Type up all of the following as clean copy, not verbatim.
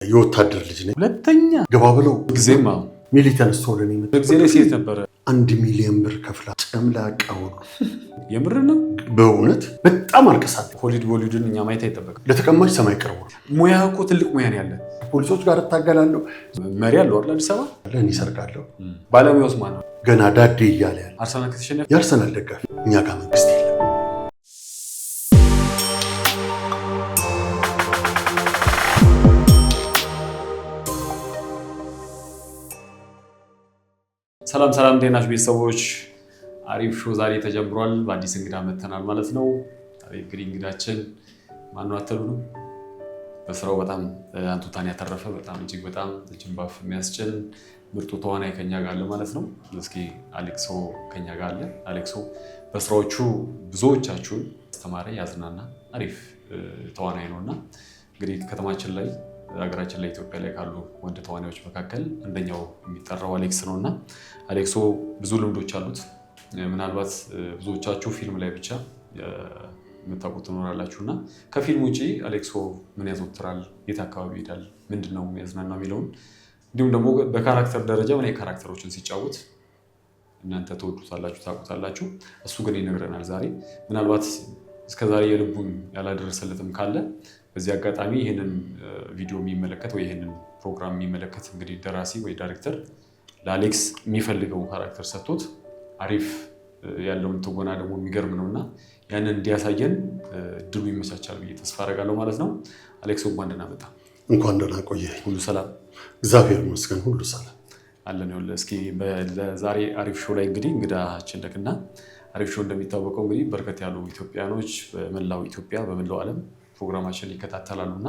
የወታደር ልጅ ነኝ። ሁለተኛ ገባ ብለው ጊዜማ ሚሊተር ስቶለን ይመጣ በጊዜ ላይ ሴት ነበረ 1 ሚሊዮን ብር ከፍላ ጨምላቃው የምር ነው። በእውነት በጣም አልቀሳት። ሆሊውድን እኛ ማየት አይጠበቅም። ለተቀማጭ ሰማይ ቀርቦ ሙያ እኮ ትልቅ ሙያ ነው ያለ። ፖሊሶች ጋር እታገላለሁ። መሪ አለው አይደል? አዲስ አበባ ለኔ ይሰርቃለሁ። ባለሙያውስ ማን ነው? ገና ዳዴ እያለ ያለ አርሰናል ከተሸነፈ የአርሰናል ደጋፊ። እኛ ጋር መንግስት የለም። ሰላም ሰላም፣ እንዴት ናችሁ ቤተሰቦች? አሪፍ ሾው ዛሬ ተጀምሯል። በአዲስ እንግዳ መተናል ማለት ነው። እንግዲህ እንግዳችን ማነው አትሉም? በስራው በጣም አንቱታን ያተረፈ በጣም እጅግ በጣም ጅንባፍ የሚያስችል ምርጡ ተዋናይ ከኛ ጋር አለ ማለት ነው። እስኪ አሌክሶ ከኛ ጋር አለ። አሌክሶ በስራዎቹ ብዙዎቻችሁን አስተማሪ ያዝናና አሪፍ ተዋናይ ነውና እንግዲህ ከተማችን ላይ ሀገራችን ላይ ኢትዮጵያ ላይ ካሉ ወንድ ተዋናዮች መካከል አንደኛው የሚጠራው አሌክስ ነውና አሌክሶ ብዙ ልምዶች አሉት። ምናልባት ብዙዎቻችሁ ፊልም ላይ ብቻ የምታውቁት ትኖራላችሁና ከፊልም ውጪ አሌክሶ ምን ያዘወትራል፣ የት አካባቢ ይሄዳል፣ ምንድነው የሚያዝናናው የሚለውን እንዲሁም ደግሞ በካራክተር ደረጃ ምን ካራክተሮችን ሲጫወት እናንተ ተወዱታላችሁ ታውቁታላችሁ፣ እሱ ግን ይነግረናል ዛሬ። ምናልባት እስከዛሬ የልቡን ያላደረሰለትም ካለ በዚህ አጋጣሚ ይህንን ቪዲዮ የሚመለከት ወይ ይህንን ፕሮግራም የሚመለከት እንግዲህ ደራሲ ወይ ዳይሬክተር ለአሌክስ የሚፈልገው ካራክተር ሰጥቶት አሪፍ ያለውን ትወና ደግሞ የሚገርም ነውና ያንን እንዲያሳየን እድሉ ይመቻቻል ብዬ ተስፋ አደርጋለሁ ማለት ነው። አሌክስ እንኳን ደህና መጣ። እንኳን ደህና ቆየህ። ሁሉ ሰላም? እግዚአብሔር ይመስገን ሁሉ ሰላም አለን። ይኸውልህ እስኪ በዛሬ አሪፍ ሾው ላይ እንግዲህ እንግዳችን ነክና አሪፍ ሾው እንደሚታወቀው እንግዲህ በርከት ያሉ ኢትዮጵያኖች በመላው ኢትዮጵያ በመላው ዓለም ፕሮግራማችን ይከታተላሉና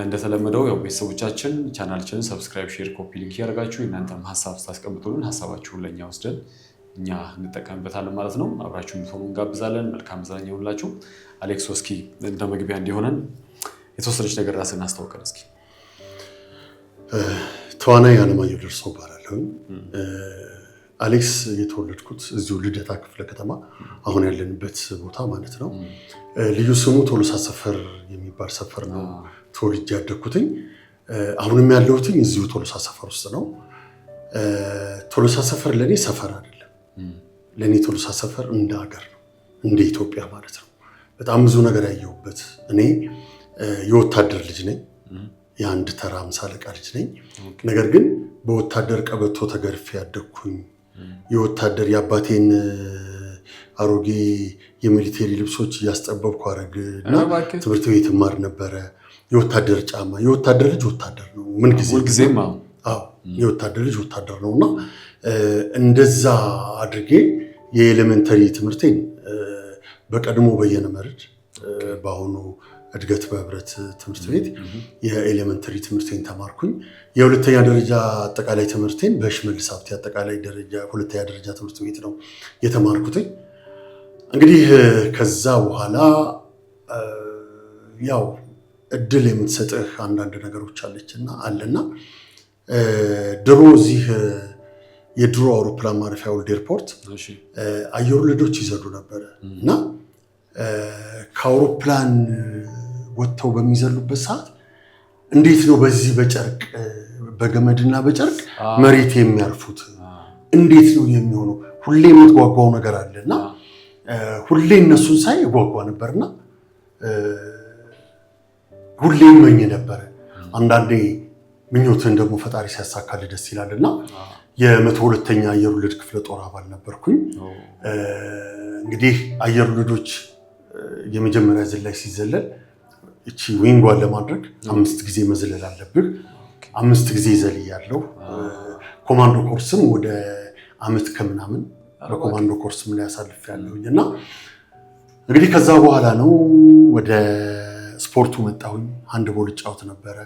እንደተለመደው ያው ቤተሰቦቻችን ቻናላችንን ሰብስክራይብ፣ ሼር፣ ኮፒ ሊንክ ያደርጋችሁ እናንተም ሀሳብ ታስቀምጡልን ሀሳባችሁን ለኛ ወስደን እኛ እንጠቀምበታለን ማለት ነው። አብራችሁ እንድትሆኑ እንጋብዛለን። መልካም መዝናኛ ይሁንላችሁ። አሌክሶ እስኪ እንደ መግቢያ እንዲሆነን የተወሰነች ነገር ራስን አስተዋውቀን እስኪ። ተዋናይ አለማየሁ ደርሰው እባላለሁ። አሌክስ የተወለድኩት እዚሁ ልደታ ክፍለ ከተማ አሁን ያለንበት ቦታ ማለት ነው። ልዩ ስሙ ቶሎሳ ሰፈር የሚባል ሰፈር ነው ተወልጄ ያደግኩትኝ። አሁንም ያለሁትኝ እዚሁ ቶሎሳ ሰፈር ውስጥ ነው። ቶሎሳ ሰፈር ለኔ ሰፈር አይደለም። ለኔ ቶሎሳ ሰፈር እንደ ሀገር ነው፣ እንደ ኢትዮጵያ ማለት ነው። በጣም ብዙ ነገር ያየሁበት። እኔ የወታደር ልጅ ነኝ፣ የአንድ ተራ 50 አለቃ ልጅ ነኝ። ነገር ግን በወታደር ቀበቶ ተገርፌ ያደግኩኝ የወታደር የአባቴን አሮጌ የሚሊቴሪ ልብሶች እያስጠበብኩ አረግና ትምህርት ቤት ማር ነበረ። የወታደር ጫማ፣ የወታደር ልጅ ወታደር ነው ምን ጊዜም። አዎ የወታደር ልጅ ወታደር ነውና እንደዛ አድርጌ የኤሌመንተሪ ትምህርቴን በቀድሞ በየነ መርድ በአሁኑ እድገት በህብረት ትምህርት ቤት የኤሌመንተሪ ትምህርቴን ተማርኩኝ። የሁለተኛ ደረጃ አጠቃላይ ትምህርቴን በሽመልስ ሀብቴ አጠቃላይ ደረጃ ሁለተኛ ደረጃ ትምህርት ቤት ነው የተማርኩትኝ። እንግዲህ ከዛ በኋላ ያው እድል የምትሰጥህ አንዳንድ ነገሮች አለና ድሮ እዚህ የድሮ አውሮፕላን ማረፊያ ወልድ ኤርፖርት አየር ወለዶች ይዘሉ ነበረ እና ከአውሮፕላን ወጥተው በሚዘሉበት ሰዓት እንዴት ነው በዚህ በጨርቅ በገመድና በጨርቅ መሬት የሚያርፉት? እንዴት ነው የሚሆነው? ሁሌ የምትጓጓው ነገር አለና ሁሌ እነሱን ሳይ ጓጓ ነበርና ሁሌ ይመኝ ነበረ። አንዳንዴ ምኞትን ደግሞ ፈጣሪ ሲያሳካልህ ደስ ይላልና የ102ኛ አየር ወለድ ክፍለ ጦር አባል ነበርኩኝ። እንግዲህ አየር ወለዶች የመጀመሪያ ዝላይ ሲዘለል እቺ ዊንጓን ለማድረግ 5 ጊዜ መዝለል አለብህ። 5 ጊዜ ዘልያለሁ። ኮማንዶ ኮርስም ወደ አመት ከምናምን በኮማንዶ ኮርስም ላይ አሳልፌያለሁኝ እና እንግዲህ ከዛ በኋላ ነው ወደ ስፖርቱ መጣሁኝ። ሃንድቦል እጫወት ነበረ።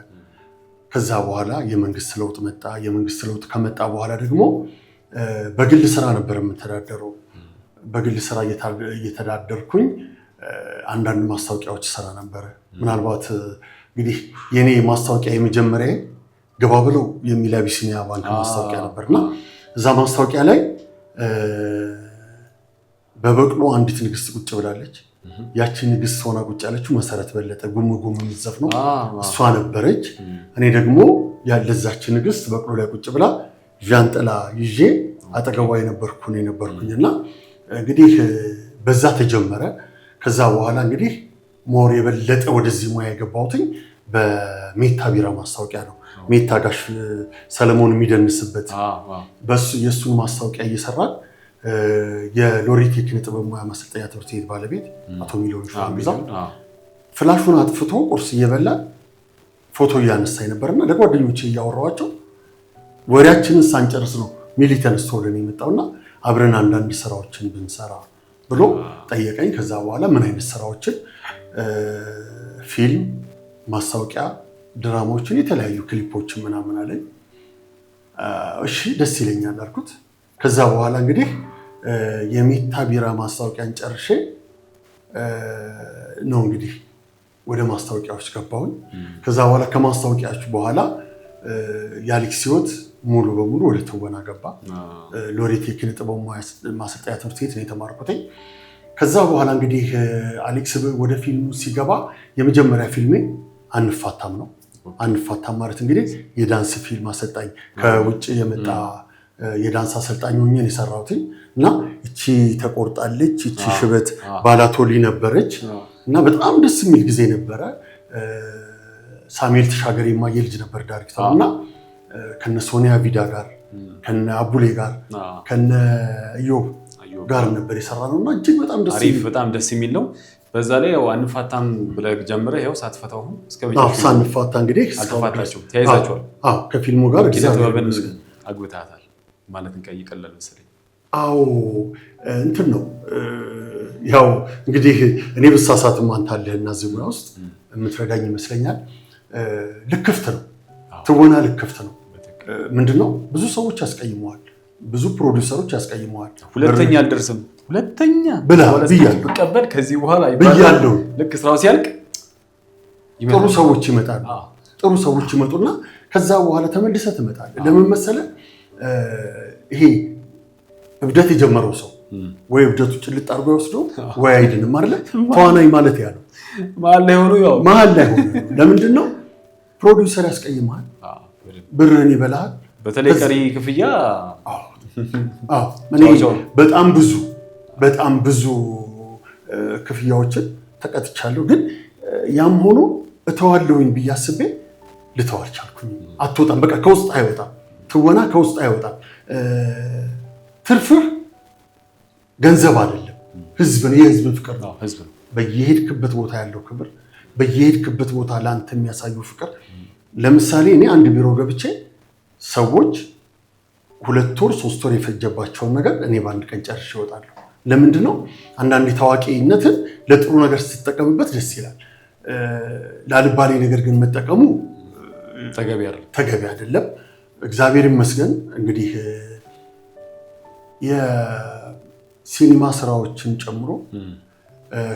ከዛ በኋላ የመንግስት ለውጥ መጣ። የመንግስት ለውጥ ከመጣ በኋላ ደግሞ በግል ስራ ነበር የምተዳደረው። በግል ስራ እየተዳደርኩኝ አንዳንድ ማስታወቂያዎች ሰራ ነበረ። ምናልባት እንግዲህ የኔ ማስታወቂያ የመጀመሪያ ገባ ብለው የሚል አቢሲኒያ ባንክ ማስታወቂያ ነበርና እዛ ማስታወቂያ ላይ በበቅሎ አንዲት ንግስት ቁጭ ብላለች። ያቺ ንግስት ሆና ቁጭ ያለችው መሰረት በለጠ ጉም ጉም የምትዘፍነው እሷ ነበረች። እኔ ደግሞ ያለዛች ንግስት በቅሎ ላይ ቁጭ ብላ ዣንጥላ ይዤ አጠገቧ የነበርኩኝና እንግዲህ በዛ ተጀመረ። ከዛ በኋላ እንግዲህ ሞር የበለጠ ወደዚህ ሙያ የገባሁትኝ በሜታ ቢራ ማስታወቂያ ነው። ሜታ ጋሽ ሰለሞን የሚደንስበት በሱ የሱን ማስታወቂያ እየሰራን የሎሬት የኪነ ጥበብ ሙያ ማሰልጠኛ ትምህርት ቤት ባለቤት አቶ ሚሊዮን ሹምዛ ፍላሹን አጥፍቶ ቁርስ እየበላ ፎቶ እያነሳኝ ነበርና ለጓደኞቼ እያወራኋቸው ወሬያችንን ሳንጨርስ ነው ሚሊ ተነስቶ ወደ እኔ የመጣውና አብረን አንዳንድ ስራዎችን ብንሰራ ብሎ ጠየቀኝ። ከዛ በኋላ ምን አይነት ስራዎችን ፊልም፣ ማስታወቂያ፣ ድራማዎችን፣ የተለያዩ ክሊፖችን ምናምን አለኝ። እሺ ደስ ይለኛል አልኩት። ከዛ በኋላ እንግዲህ የሜታ ቢራ ማስታወቂያን ጨርሼ ነው እንግዲህ ወደ ማስታወቂያዎች ገባሁኝ። ከዛ በኋላ ከማስታወቂያዎች በኋላ የአሌክስ ህይወት ሙሉ በሙሉ ወደ ትወና ገባ። ሎሬት የኪነ ጥበብ ማሰልጠኛ ትምህርት ቤት ነው የተማርኩት። ከዛ በኋላ እንግዲህ አሌክስ ወደ ፊልሙ ሲገባ የመጀመሪያ ፊልሜ አንፋታም ነው። አንፋታም ማለት እንግዲህ የዳንስ ፊልም አሰልጣኝ ከውጭ የመጣ የዳንስ አሰልጣኝ ሆኜ ነው የሰራሁት እና እቺ ተቆርጣለች፣ እቺ ሽበት ባላቶሊ ነበረች እና በጣም ደስ የሚል ጊዜ ነበረ። ሳሙኤል ተሻገር የማየ ልጅ ነበር ዳይሬክተሩ እና ከነ ሶኒያ ቪዳ ጋር ከነ አቡሌ ጋር ከነ ኢዮብ ጋር ነበር የሰራነውና እጅግ በጣም ደስ የሚል ነው። በዛ ላይ ያው አንፋታም ብለህ ጀምረህ ያው ሳትፈታው እስከ መጨረሻው ሳንፋታ እንግዲህ አልተፋታችሁ ተያይዛችኋል። ከፊልሙ ጋር እግዚአብሔርን አግብታታል ማለት እንቀይቀለል መሰለኝ። እንትን ነው ያው እንግዲህ እኔ ብሳሳትም አንተ አለህና እዚህ ሙያ ውስጥ የምትረዳኝ ይመስለኛል። ልክፍት ነው ትወና ልክፍት ነው። ምንድነው ብዙ ሰዎች ያስቀይመዋል፣ ብዙ ፕሮዲውሰሮች ያስቀይመዋል። ሁለተኛ አልደርስም ሁለተኛ ብቀበል ከዚህ በኋላ ብያለሁ። ልክ ስራው ሲያልቅ ጥሩ ሰዎች ይመጣሉ። ጥሩ ሰዎች ይመጡና ከዛ በኋላ ተመልሰህ ትመጣለህ። ለምን መሰለህ ይሄ እብደት የጀመረው ሰው ወይ እብደቱ ጭልጥ አድርጎ ይወስደው ወይ አይድንም አይደለ? ተዋናይ ማለት ያለው መሀል ላይ ሆኖ ለምንድን ነው ፕሮዲውሰር ያስቀይመሃል፣ ብርህን ይበላሃል። በተለይ ቀሪ ክፍያ በጣም ብዙ ክፍያዎችን ተቀጥቻለሁ። ግን ያም ሆኖ እተዋለሁኝ ብዬ አስቤ ልተው አልቻልኩኝ። አትወጣም፣ በቃ ከውስጥ አይወጣም። ትወና ከውስጥ አይወጣም። ትርፍህ ገንዘብ አይደለም፣ ህዝብ ነው። የህዝብ ፍቅር ነው። በየሄድክበት ቦታ ያለው ክብር፣ በየሄድክበት ቦታ ለአንተ የሚያሳዩ ፍቅር። ለምሳሌ እኔ አንድ ቢሮ ገብቼ ሰዎች 2 ወር 3 ወር የፈጀባቸውን ነገር እኔ በአንድ ቀን ጨርሼ እወጣለሁ። ለምንድን ነው? አንዳንድ ታዋቂነትን ለጥሩ ነገር ስትጠቀምበት ደስ ይላል። ላልባሌ ነገር ግን መጠቀሙ ተገቢ አይደለም። እግዚአብሔር ይመስገን እንግዲህ የሲኒማ ስራዎችን ጨምሮ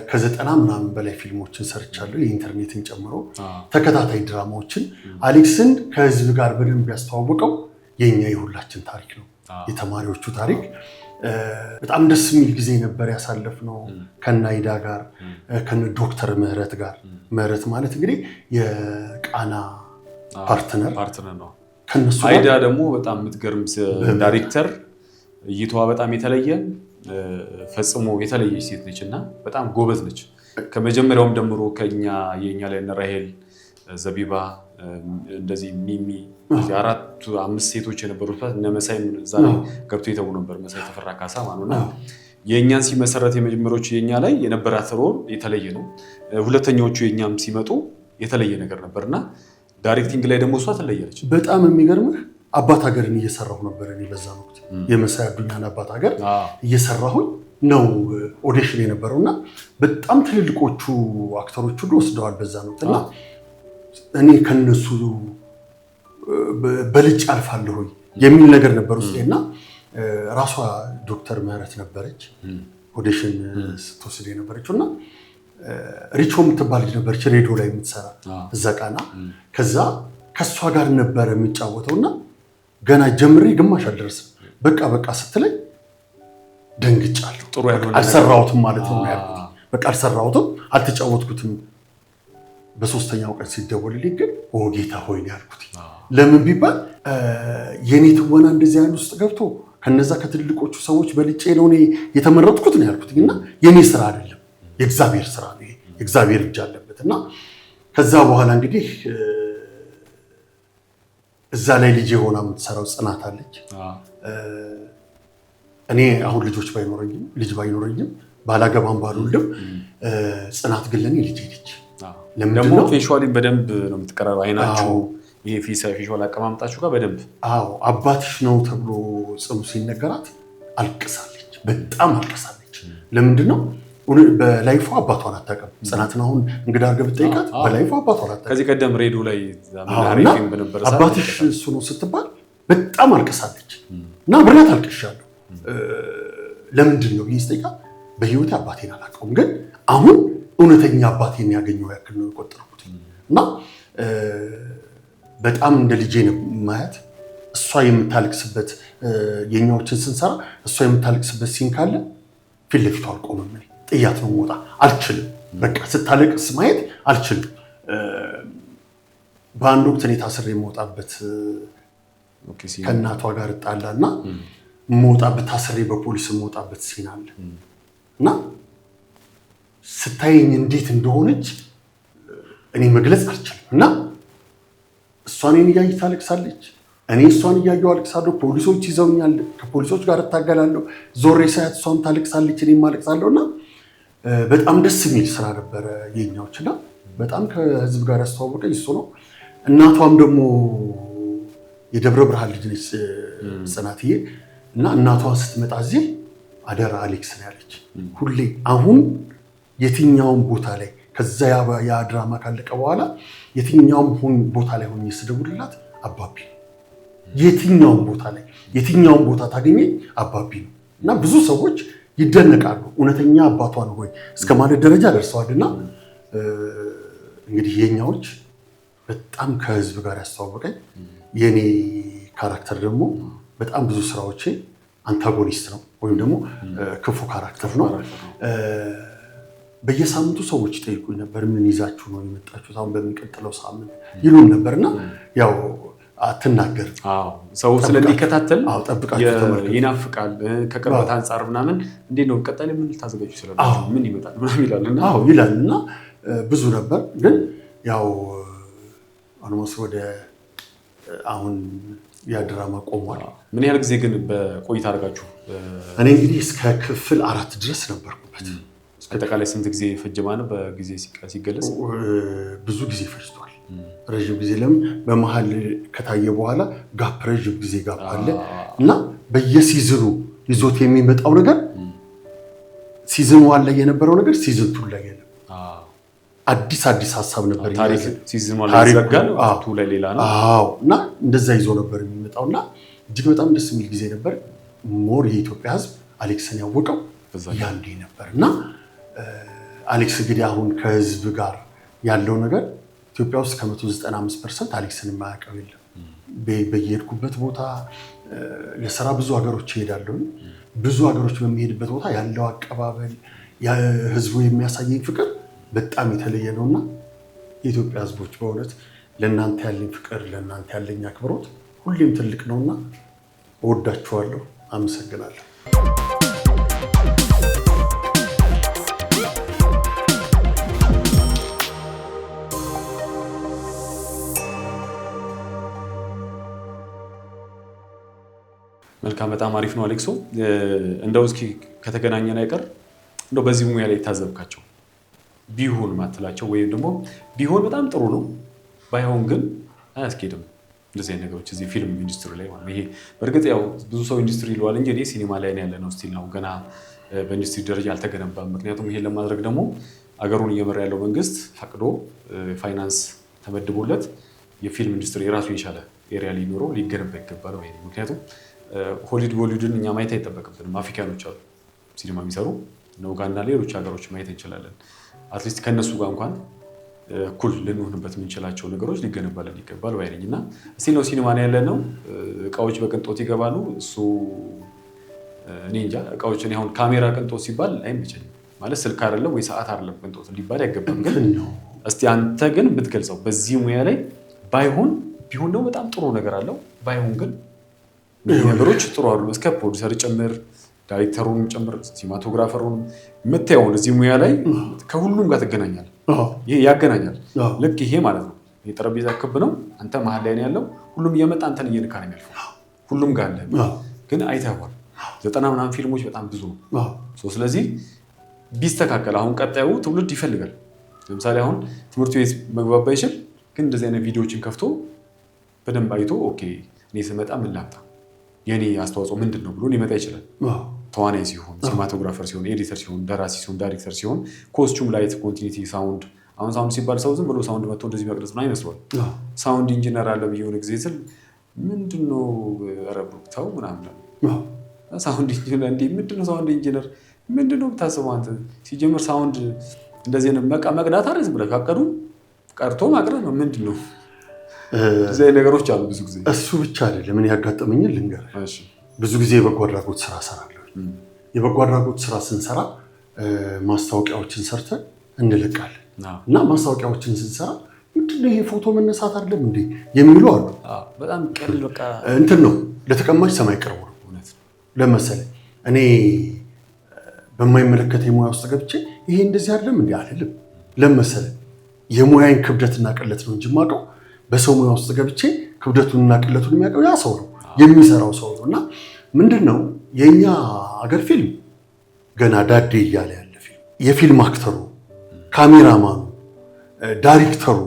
ከ90 ምናምን በላይ ፊልሞችን ሰርቻለሁ፣ የኢንተርኔትን ጨምሮ ተከታታይ ድራማዎችን። አሌክስን ከህዝብ ጋር በደንብ ያስተዋወቀው የኛ የሁላችን ታሪክ ነው፣ የተማሪዎቹ ታሪክ። በጣም ደስ የሚል ጊዜ ነበር ያሳለፍነው ከነ አይዳ ጋር ከነ ዶክተር ምህረት ጋር። ምህረት ማለት እንግዲህ የቃና ፓርትነር ነው። ከነሱ አይዳ ደግሞ በጣም የምትገርም ዳይሬክተር፣ እይታዋ በጣም የተለየ ፈጽሞ የተለየች ሴት ነች እና በጣም ጎበዝ ነች። ከመጀመሪያውም ጀምሮ የኛ ላይ እነ ራሄል ዘቢባ፣ እንደዚህ ሚሚ 4-5 ሴቶች የነበሩበት እነ መሳይ እዛ ላይ ገብቶ የተው ነበር። መሳይ ተፈራ ካሳ ማኑና የኛን ሲመሰረት የመጀመሪያዎቹ የኛ ላይ የነበራት ሮል የተለየ ነው። ሁለተኛዎቹ የኛም ሲመጡ የተለየ ነገር ነበርና ዳይሬክቲንግ ላይ ደግሞ እሷ ተለየች። በጣም የሚገርምህ አባት ሀገርን እየሰራሁ ነበር እኔ በዛ ወቅት የመሳይ አዱኛን አባት ሀገር እየሰራሁኝ ነው ኦዲሽን የነበረውና በጣም ትልልቆቹ አክተሮች ሁሉ ወስደዋል በዛ ወቅት እና እኔ ከነሱ በልጭ አልፋለሁ የሚል ነገር ነበር ውስጤና ራሷ ዶክተር ምህረት ነበረች ኦዲሽን ስትወስድ የነበረችውና ሪቾ የምትባል ልጅ ነበረች ሬዲዮ ላይ የምትሰራ እዛ ቃና። ከዛ ከሷ ጋር ነበረ የሚጫወተውና ገና ጀምሬ ግማሽ አልደረስም በቃ ስትለኝ ደንግጫለሁ። ጥሩ ያለው አልሰራሁትም ማለት ነው ያልኩት። በቃ አልሰራሁትም፣ አልተጫወትኩትም። በሶስተኛው ቀን ሲደወልልኝ ግን ጌታ ሆይ ነው ያልኩት። ለምን ቢባል የኔ ትወና እንደዚህ ያለ ውስጥ ገብቶ ከነዛ ከትልልቆቹ ሰዎች በልጬ ነው እኔ የተመረጥኩት ነው ያልኩት። እና የኔ ስራ አይደለም የእግዚአብሔር ስራ ነው፣ የእግዚአብሔር እጅ አለበት። እና ከዛ በኋላ እንግዲህ እዛ ላይ ልጅ ሆና የምትሰራው ጽናት አለች። እኔ አሁን ልጅ ባይኖረኝም ባላገባም ባልወልድም ጽናት ግን ለኔ ልጅ ልጅ ደግሞ ፌሻሊ በደንብ ነው የምትቀራረው። አይናችሁ ይሄ ፌሻል አቀማምጣችሁ ጋር በደንብ አባትሽ ነው ተብሎ ጽኑ ሲነገራት አልቅሳለች፣ በጣም አልቅሳለች። ለምንድን ነው በላይፏ አባቷን አታውቅም። ጽናትን አሁን እንግዳ አድርገህ ብትጠይቃት በላይፏ አባቷን አታውቅም። ከዚህ ቀደም ሬዲዮ ላይ አባትሽ እሱ ነው ስትባል በጣም አልቅሳለች እና ብላት አልቅሻለሁ። ለምንድን ነው ብዬ ስጠይቃት በህይወቴ አባቴን አላውቀውም፣ ግን አሁን እውነተኛ አባቴን ያገኘው ያክል ነው የቆጠርኩት። እና በጣም እንደ ልጄ ነው ማያት። እሷ የምታለቅስበት የኛዎችን ስንሰራ እሷ የምታለቅስበት ሲን ካለ ፊት ለፊቱ አልቆምም። ጥያት ነው የምወጣ፣ አልችልም። በቃ ስታለቅስ ማየት አልችልም። በአንድ ወቅት እኔ ታስሬ የምወጣበት ከእናቷ ጋር እጣላና የምወጣበት ታስሬ በፖሊስ የምወጣበት ሲን አለ እና ስታየኝ እንዴት እንደሆነች እኔ መግለጽ አልችልም። እና እሷ እኔን እያየች ታለቅሳለች፣ እኔ እሷን እያየሁ አለቅሳለሁ። ፖሊሶች ይዘውኛል፣ ከፖሊሶች ጋር እታገላለሁ። ዞሬ ሳያት እሷም ታለቅሳለች፣ እኔም አለቅሳለሁ። እና በጣም ደስ የሚል ስራ ነበረ የኛዎች። እና በጣም ከህዝብ ጋር ያስተዋወቀኝ እሱ ነው። እናቷም ደግሞ የደብረ ብርሃን ልጅ ነች ጽናትዬ። እና እናቷ ስትመጣ እዚህ አደራ አሌክስ ነው ያለች ሁሌ። አሁን የትኛውም ቦታ ላይ ከዛ ያ ድራማ ካለቀ በኋላ የትኛውም ቦታ ላይ ሆኜ ስደውልላት አባቢ ነው። የትኛውም ቦታ ታገኘ አባቢ ነው። እና ብዙ ሰዎች ይደነቃሉ፣ እውነተኛ አባቷ ነው ወይ እስከ ማለት ደረጃ ደርሰዋልና እንግዲህ የኛዎች በጣም ከህዝብ ጋር ያስተዋወቀኝ። የኔ ካራክተር ደግሞ በጣም ብዙ ስራዎቼ አንታጎኒስት ነው ወይም ደግሞ ክፉ ካራክተር ነው። በየሳምንቱ ሰዎች ጠይቁኝ ነበር፣ ምን ይዛችሁ ነው የመጣችሁት አሁን በሚቀጥለው ሳምንት ይሉን ነበርና ያው አትናገርም። ሰው ስለሚከታተል ይናፍቃል። ከቅርበት አንጻር ምናምን እንዴት ነው ቀጣይ ምን ልታዘጋጁ ስለላችሁ ምን ይመጣል ምናምን ይላልና ብዙ ነበር። ግን ያው ኦልሞስት ወደ አሁን ያ ድራማ ቆሟል። ምን ያህል ጊዜ ግን በቆይታ አድርጋችሁ? እኔ እንግዲህ እስከ ክፍል 4 ድረስ ነበርኩበት። አጠቃላይ ስንት ጊዜ ፈጀ ማለት በጊዜ ሲገለጽ? ብዙ ጊዜ ፈጅቷል። ረዥም ጊዜ ለምን በመሀል ከታየ በኋላ ረዥም ጊዜ ጋፕ አለ እና በየሲዝኑ ይዞት የሚመጣው ነገር ሲዝን 1 ላይ የነበረው ነገር ሲዝን 2 ላይ የለም። አዲስ ሀሳብ ነበር። ታሪክ ሲዝን 1 ላይ ዘጋል፣ 2 ላይ ሌላ ነው። እና እንደዛ ይዞ ነበር የሚመጣው እና እጅግ በጣም ደስ የሚል ጊዜ ነበር። ሞር የኢትዮጵያ ሕዝብ አሌክስን ያወቀው ያንዴ ነበር እና አሌክስ እንግዲህ አሁን ከህዝብ ጋር ያለው ነገር ኢትዮጵያ ውስጥ ከ195% አሌክስን የማያውቀው የለም። በየሄድኩበት ቦታ ለስራ ብዙ ሀገሮች ይሄዳለሁ። ብዙ ሀገሮች በሚሄድበት ቦታ ያለው አቀባበል፣ ህዝቡ የሚያሳየኝ ፍቅር በጣም የተለየ ነውና የኢትዮጵያ ህዝቦች በእውነት ለእናንተ ያለኝ ፍቅር፣ ለእናንተ ያለኝ አክብሮት ሁሌም ትልቅ ነውና እወዳችኋለሁ። አመሰግናለሁ። መልካም፣ በጣም አሪፍ ነው አሌክሶ። እንደው እስኪ ከተገናኘን አይቀር እንደው በዚህ ሙያ ላይ የታዘብካቸው ቢሆን ማትላቸው ወይም ደግሞ ቢሆን በጣም ጥሩ ነው ባይሆን ግን አያስኬድም እንደዚህ አይነት ነገሮች እዚህ ፊልም ኢንዱስትሪ ላይ ማለት ይሄ በእርግጥ ያው ብዙ ሰው ኢንዱስትሪ ይለዋል እንጂ እኔ ሲኒማ ላይ ያለ ነው ስቲል ነው ገና በኢንዱስትሪ ደረጃ አልተገነባም። ምክንያቱም ይሄን ለማድረግ ደግሞ አገሩን እየመራ ያለው መንግስት ፈቅዶ ፋይናንስ ተመድቦለት የፊልም ኢንዱስትሪ የራሱ የቻለ ኤሪያ ሊኖረው ሊገነባ ይገባል ወይ? ምክንያቱም ሆሊውድን እኛ ማየት አይጠበቅብንም። አፍሪካኖች አሉ ሲኒማ የሚሰሩ እነ ኡጋንዳ፣ ሌሎች ሀገሮች ማየት እንችላለን። አትሊስት ከነሱ ጋር እንኳን እኩል ልንሆንበት የምንችላቸው ነገሮች ሊገነባልን ይገባል ባይ ነኝ እና እስቲ ነው ሲኒማ ላይ ያለ ነው እቃዎች በቅንጦት ይገባሉ። እሱ እኔ እንጃ እቃዎች አሁን ካሜራ ቅንጦት ሲባል አይመቸኝም። ማለት ስልክ አይደለም ወይ ሰዓት አይደለም ቅንጦት ሊባል አይገባም። ግን እስቲ አንተ ግን ብትገልጸው በዚህ ሙያ ላይ ባይሆን ቢሆን ነው በጣም ጥሩ ነገር አለው። ባይሆን ግን ነገሮች ጥሩ አሉ። እስከ ፕሮዲሰር ጭምር ዳይሬክተሩን ጭምር ሲኒማቶግራፈሩን የምታየውን እዚህ ሙያ ላይ ከሁሉም ጋር ትገናኛለህ። ይሄ ያገናኛል። ልክ ይሄ ማለት ነው የጠረጴዛ ክብ ነው። አንተ መሀል ላይ ነው ያለው። ሁሉም እየመጣ አንተን እየነካ ነው የሚያልፈው። ሁሉም ጋር አለ። ግን አይተኸዋል 90 ምናምን ፊልሞች በጣም ብዙ ነው። ስለዚህ ቢስተካከል አሁን ቀጣዩ ትውልድ ይፈልጋል። ለምሳሌ አሁን ትምህርት ቤት መግባባት ባይችል ግን እንደዚህ አይነት ቪዲዮዎችን ከፍቶ በደንብ አይቶ ኦኬ እኔ ስመጣ ምን ላምጣ የኔ አስተዋጽኦ ምንድን ነው ብሎ ሊመጣ ይችላል። ተዋናይ ሲሆን፣ ሲኒማቶግራፈር ሲሆን፣ ኤዲተር ሲሆን፣ ደራሲ ሲሆን፣ ዳይሬክተር ሲሆን፣ ኮስቹም፣ ላይት፣ ኮንቲኒቲ፣ ሳውንድ። አሁን ሳውንድ ሲባል ሰው ዝም ብሎ ሳውንድ መጥቶ እንደዚህ መቅረጽ ነው አይመስለዋል። ሳውንድ ኢንጂነር አለ ብዬ የሆነ ጊዜ ስል ምንድነው ረብሩክታው ምናምን ሳውንድ ኢንጂነር እንዴ ምንድነው ሳውንድ ኢንጂነር ምንድነው ብታስበው አንተ ሲጀምር ሳውንድ እንደዚህ ነው መቅዳት አይደል ዝም ብለህ ካቀዱ ቀርቶ ማቅረብ ነው ምንድነው እዚህ ነገሮች አሉ ብዙ ጊዜ እሱ ብቻ አይደለም ምን ያጋጠመኝ ልንገርህ እሺ ብዙ ጊዜ የበጎ አድራጎት ስራ ሰራለሁ የበጎ አድራጎት ስራ ስንሰራ ማስታወቂያዎችን ሰርተን እንለቃለን እና ማስታወቂያዎችን ስንሰራ ምንድነው ይሄ ፎቶ መነሳት አይደለም እንዴ የሚሉ አሉ በጣም ቀል በቃ እንትን ነው ለተቀማጭ ሰማይ ቀርቦ ነው እውነት ለምሳሌ እኔ በማይመለከት የሙያ ውስጥ ገብቼ ይሄ እንደዚህ አይደለም እንዴ አይደለም ለምሳሌ የሙያዬን ክብደትና ቅለት ነው እንጂ ማቀው በሰው ሙያ ውስጥ ገብቼ ክብደቱንና ቅለቱን የሚያውቀው ያ ሰው ነው የሚሰራው ሰው ነው እና ምንድነው የኛ ሀገር ፊልም ገና ዳዴ እያለ ያለ ፊልም የፊልም አክተሩ ካሜራማኑ ዳይሬክተሩ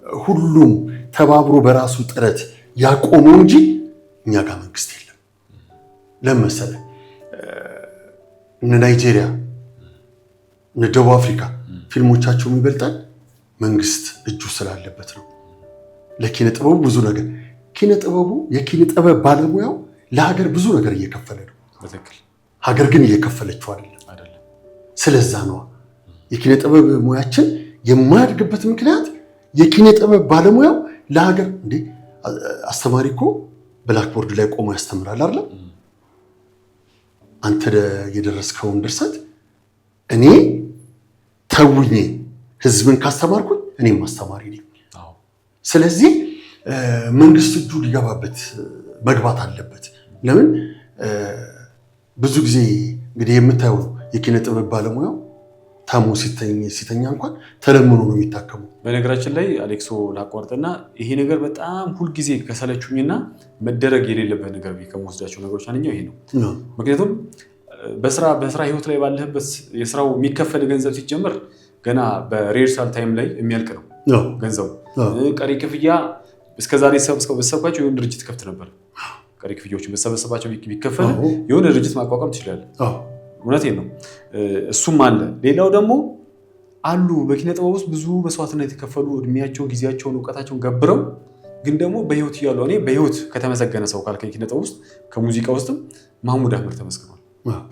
ሁሉም ተባብሮ በራሱ ጥረት ያቆመው እንጂ እኛ ጋር መንግስት የለም ለምሳሌ እነ ናይጄሪያ እነ ደቡብ አፍሪካ ፊልሞቻቸው የሚበልጣል መንግስት እጁ ስላለበት ነው ለኪነ ጥበቡ ብዙ ነገር ኪነ ጥበቡ የኪነ ጥበብ ባለሙያው ለሀገር ብዙ ነገር እየከፈለ ነው በትክክል ሀገር ግን እየከፈለችው አይደለም ስለዛ ነው የኪነ ጥበብ ሙያችን የማያድግበት ምክንያት የኪነ ጥበብ ባለሙያው ለሀገር እንዴ አስተማሪ እኮ ብላክቦርድ ላይ ቆሞ ያስተምራል አይደል አንተ የደረስከውን ድርሰት እኔ ተውኜ ህዝብን ካስተማርኩኝ እኔም አስተማሪ ነኝ ስለዚህ መንግስት እጁ ሊገባበት መግባት አለበት ለምን ብዙ ጊዜ እንግዲህ የምታየው የኪነ ጥበብ ባለሙያው ታሞ ሲተኛ እንኳን ተለምኖ ነው የሚታከመው በነገራችን ላይ አሌክሶ ላቋርጥና ይሄ ነገር በጣም ሁሉ ጊዜ ከሰለቹኝና መደረግ የሌለበት ነገር ከመወስዳቸው ነገሮች አንኛው ይሄ ነው ምክንያቱም በስራ ህይወት ላይ ባለህበት የስራው የሚከፈል ገንዘብ ሲጀምር ገና በሬርሳል ታይም ላይ የሚያልቅ ነው ገንዘቡ ቀሪ ክፍያ እስከዛሬ ሰብስባቸው የሆነ ድርጅት ከፍት ነበር ቀሪ ክፍያዎች መሰበሰባቸው ቢከፈል የሆነ ድርጅት ማቋቋም ትችላለህ እውነቴን ነው እሱም አለ ሌላው ደግሞ አሉ በኪነ ጥበብ ውስጥ ብዙ መስዋዕትነት የተከፈሉ እድሜያቸውን ጊዜያቸውን ዕውቀታቸውን ገብረው ግን ደግሞ በህይወት እያሉ እኔ በህይወት ከተመሰገነ ሰው ካልከኝ ኪነ ጥበብ ውስጥ ከሙዚቃ ውስጥም ማህሙድ አህመድ ተመስግኗል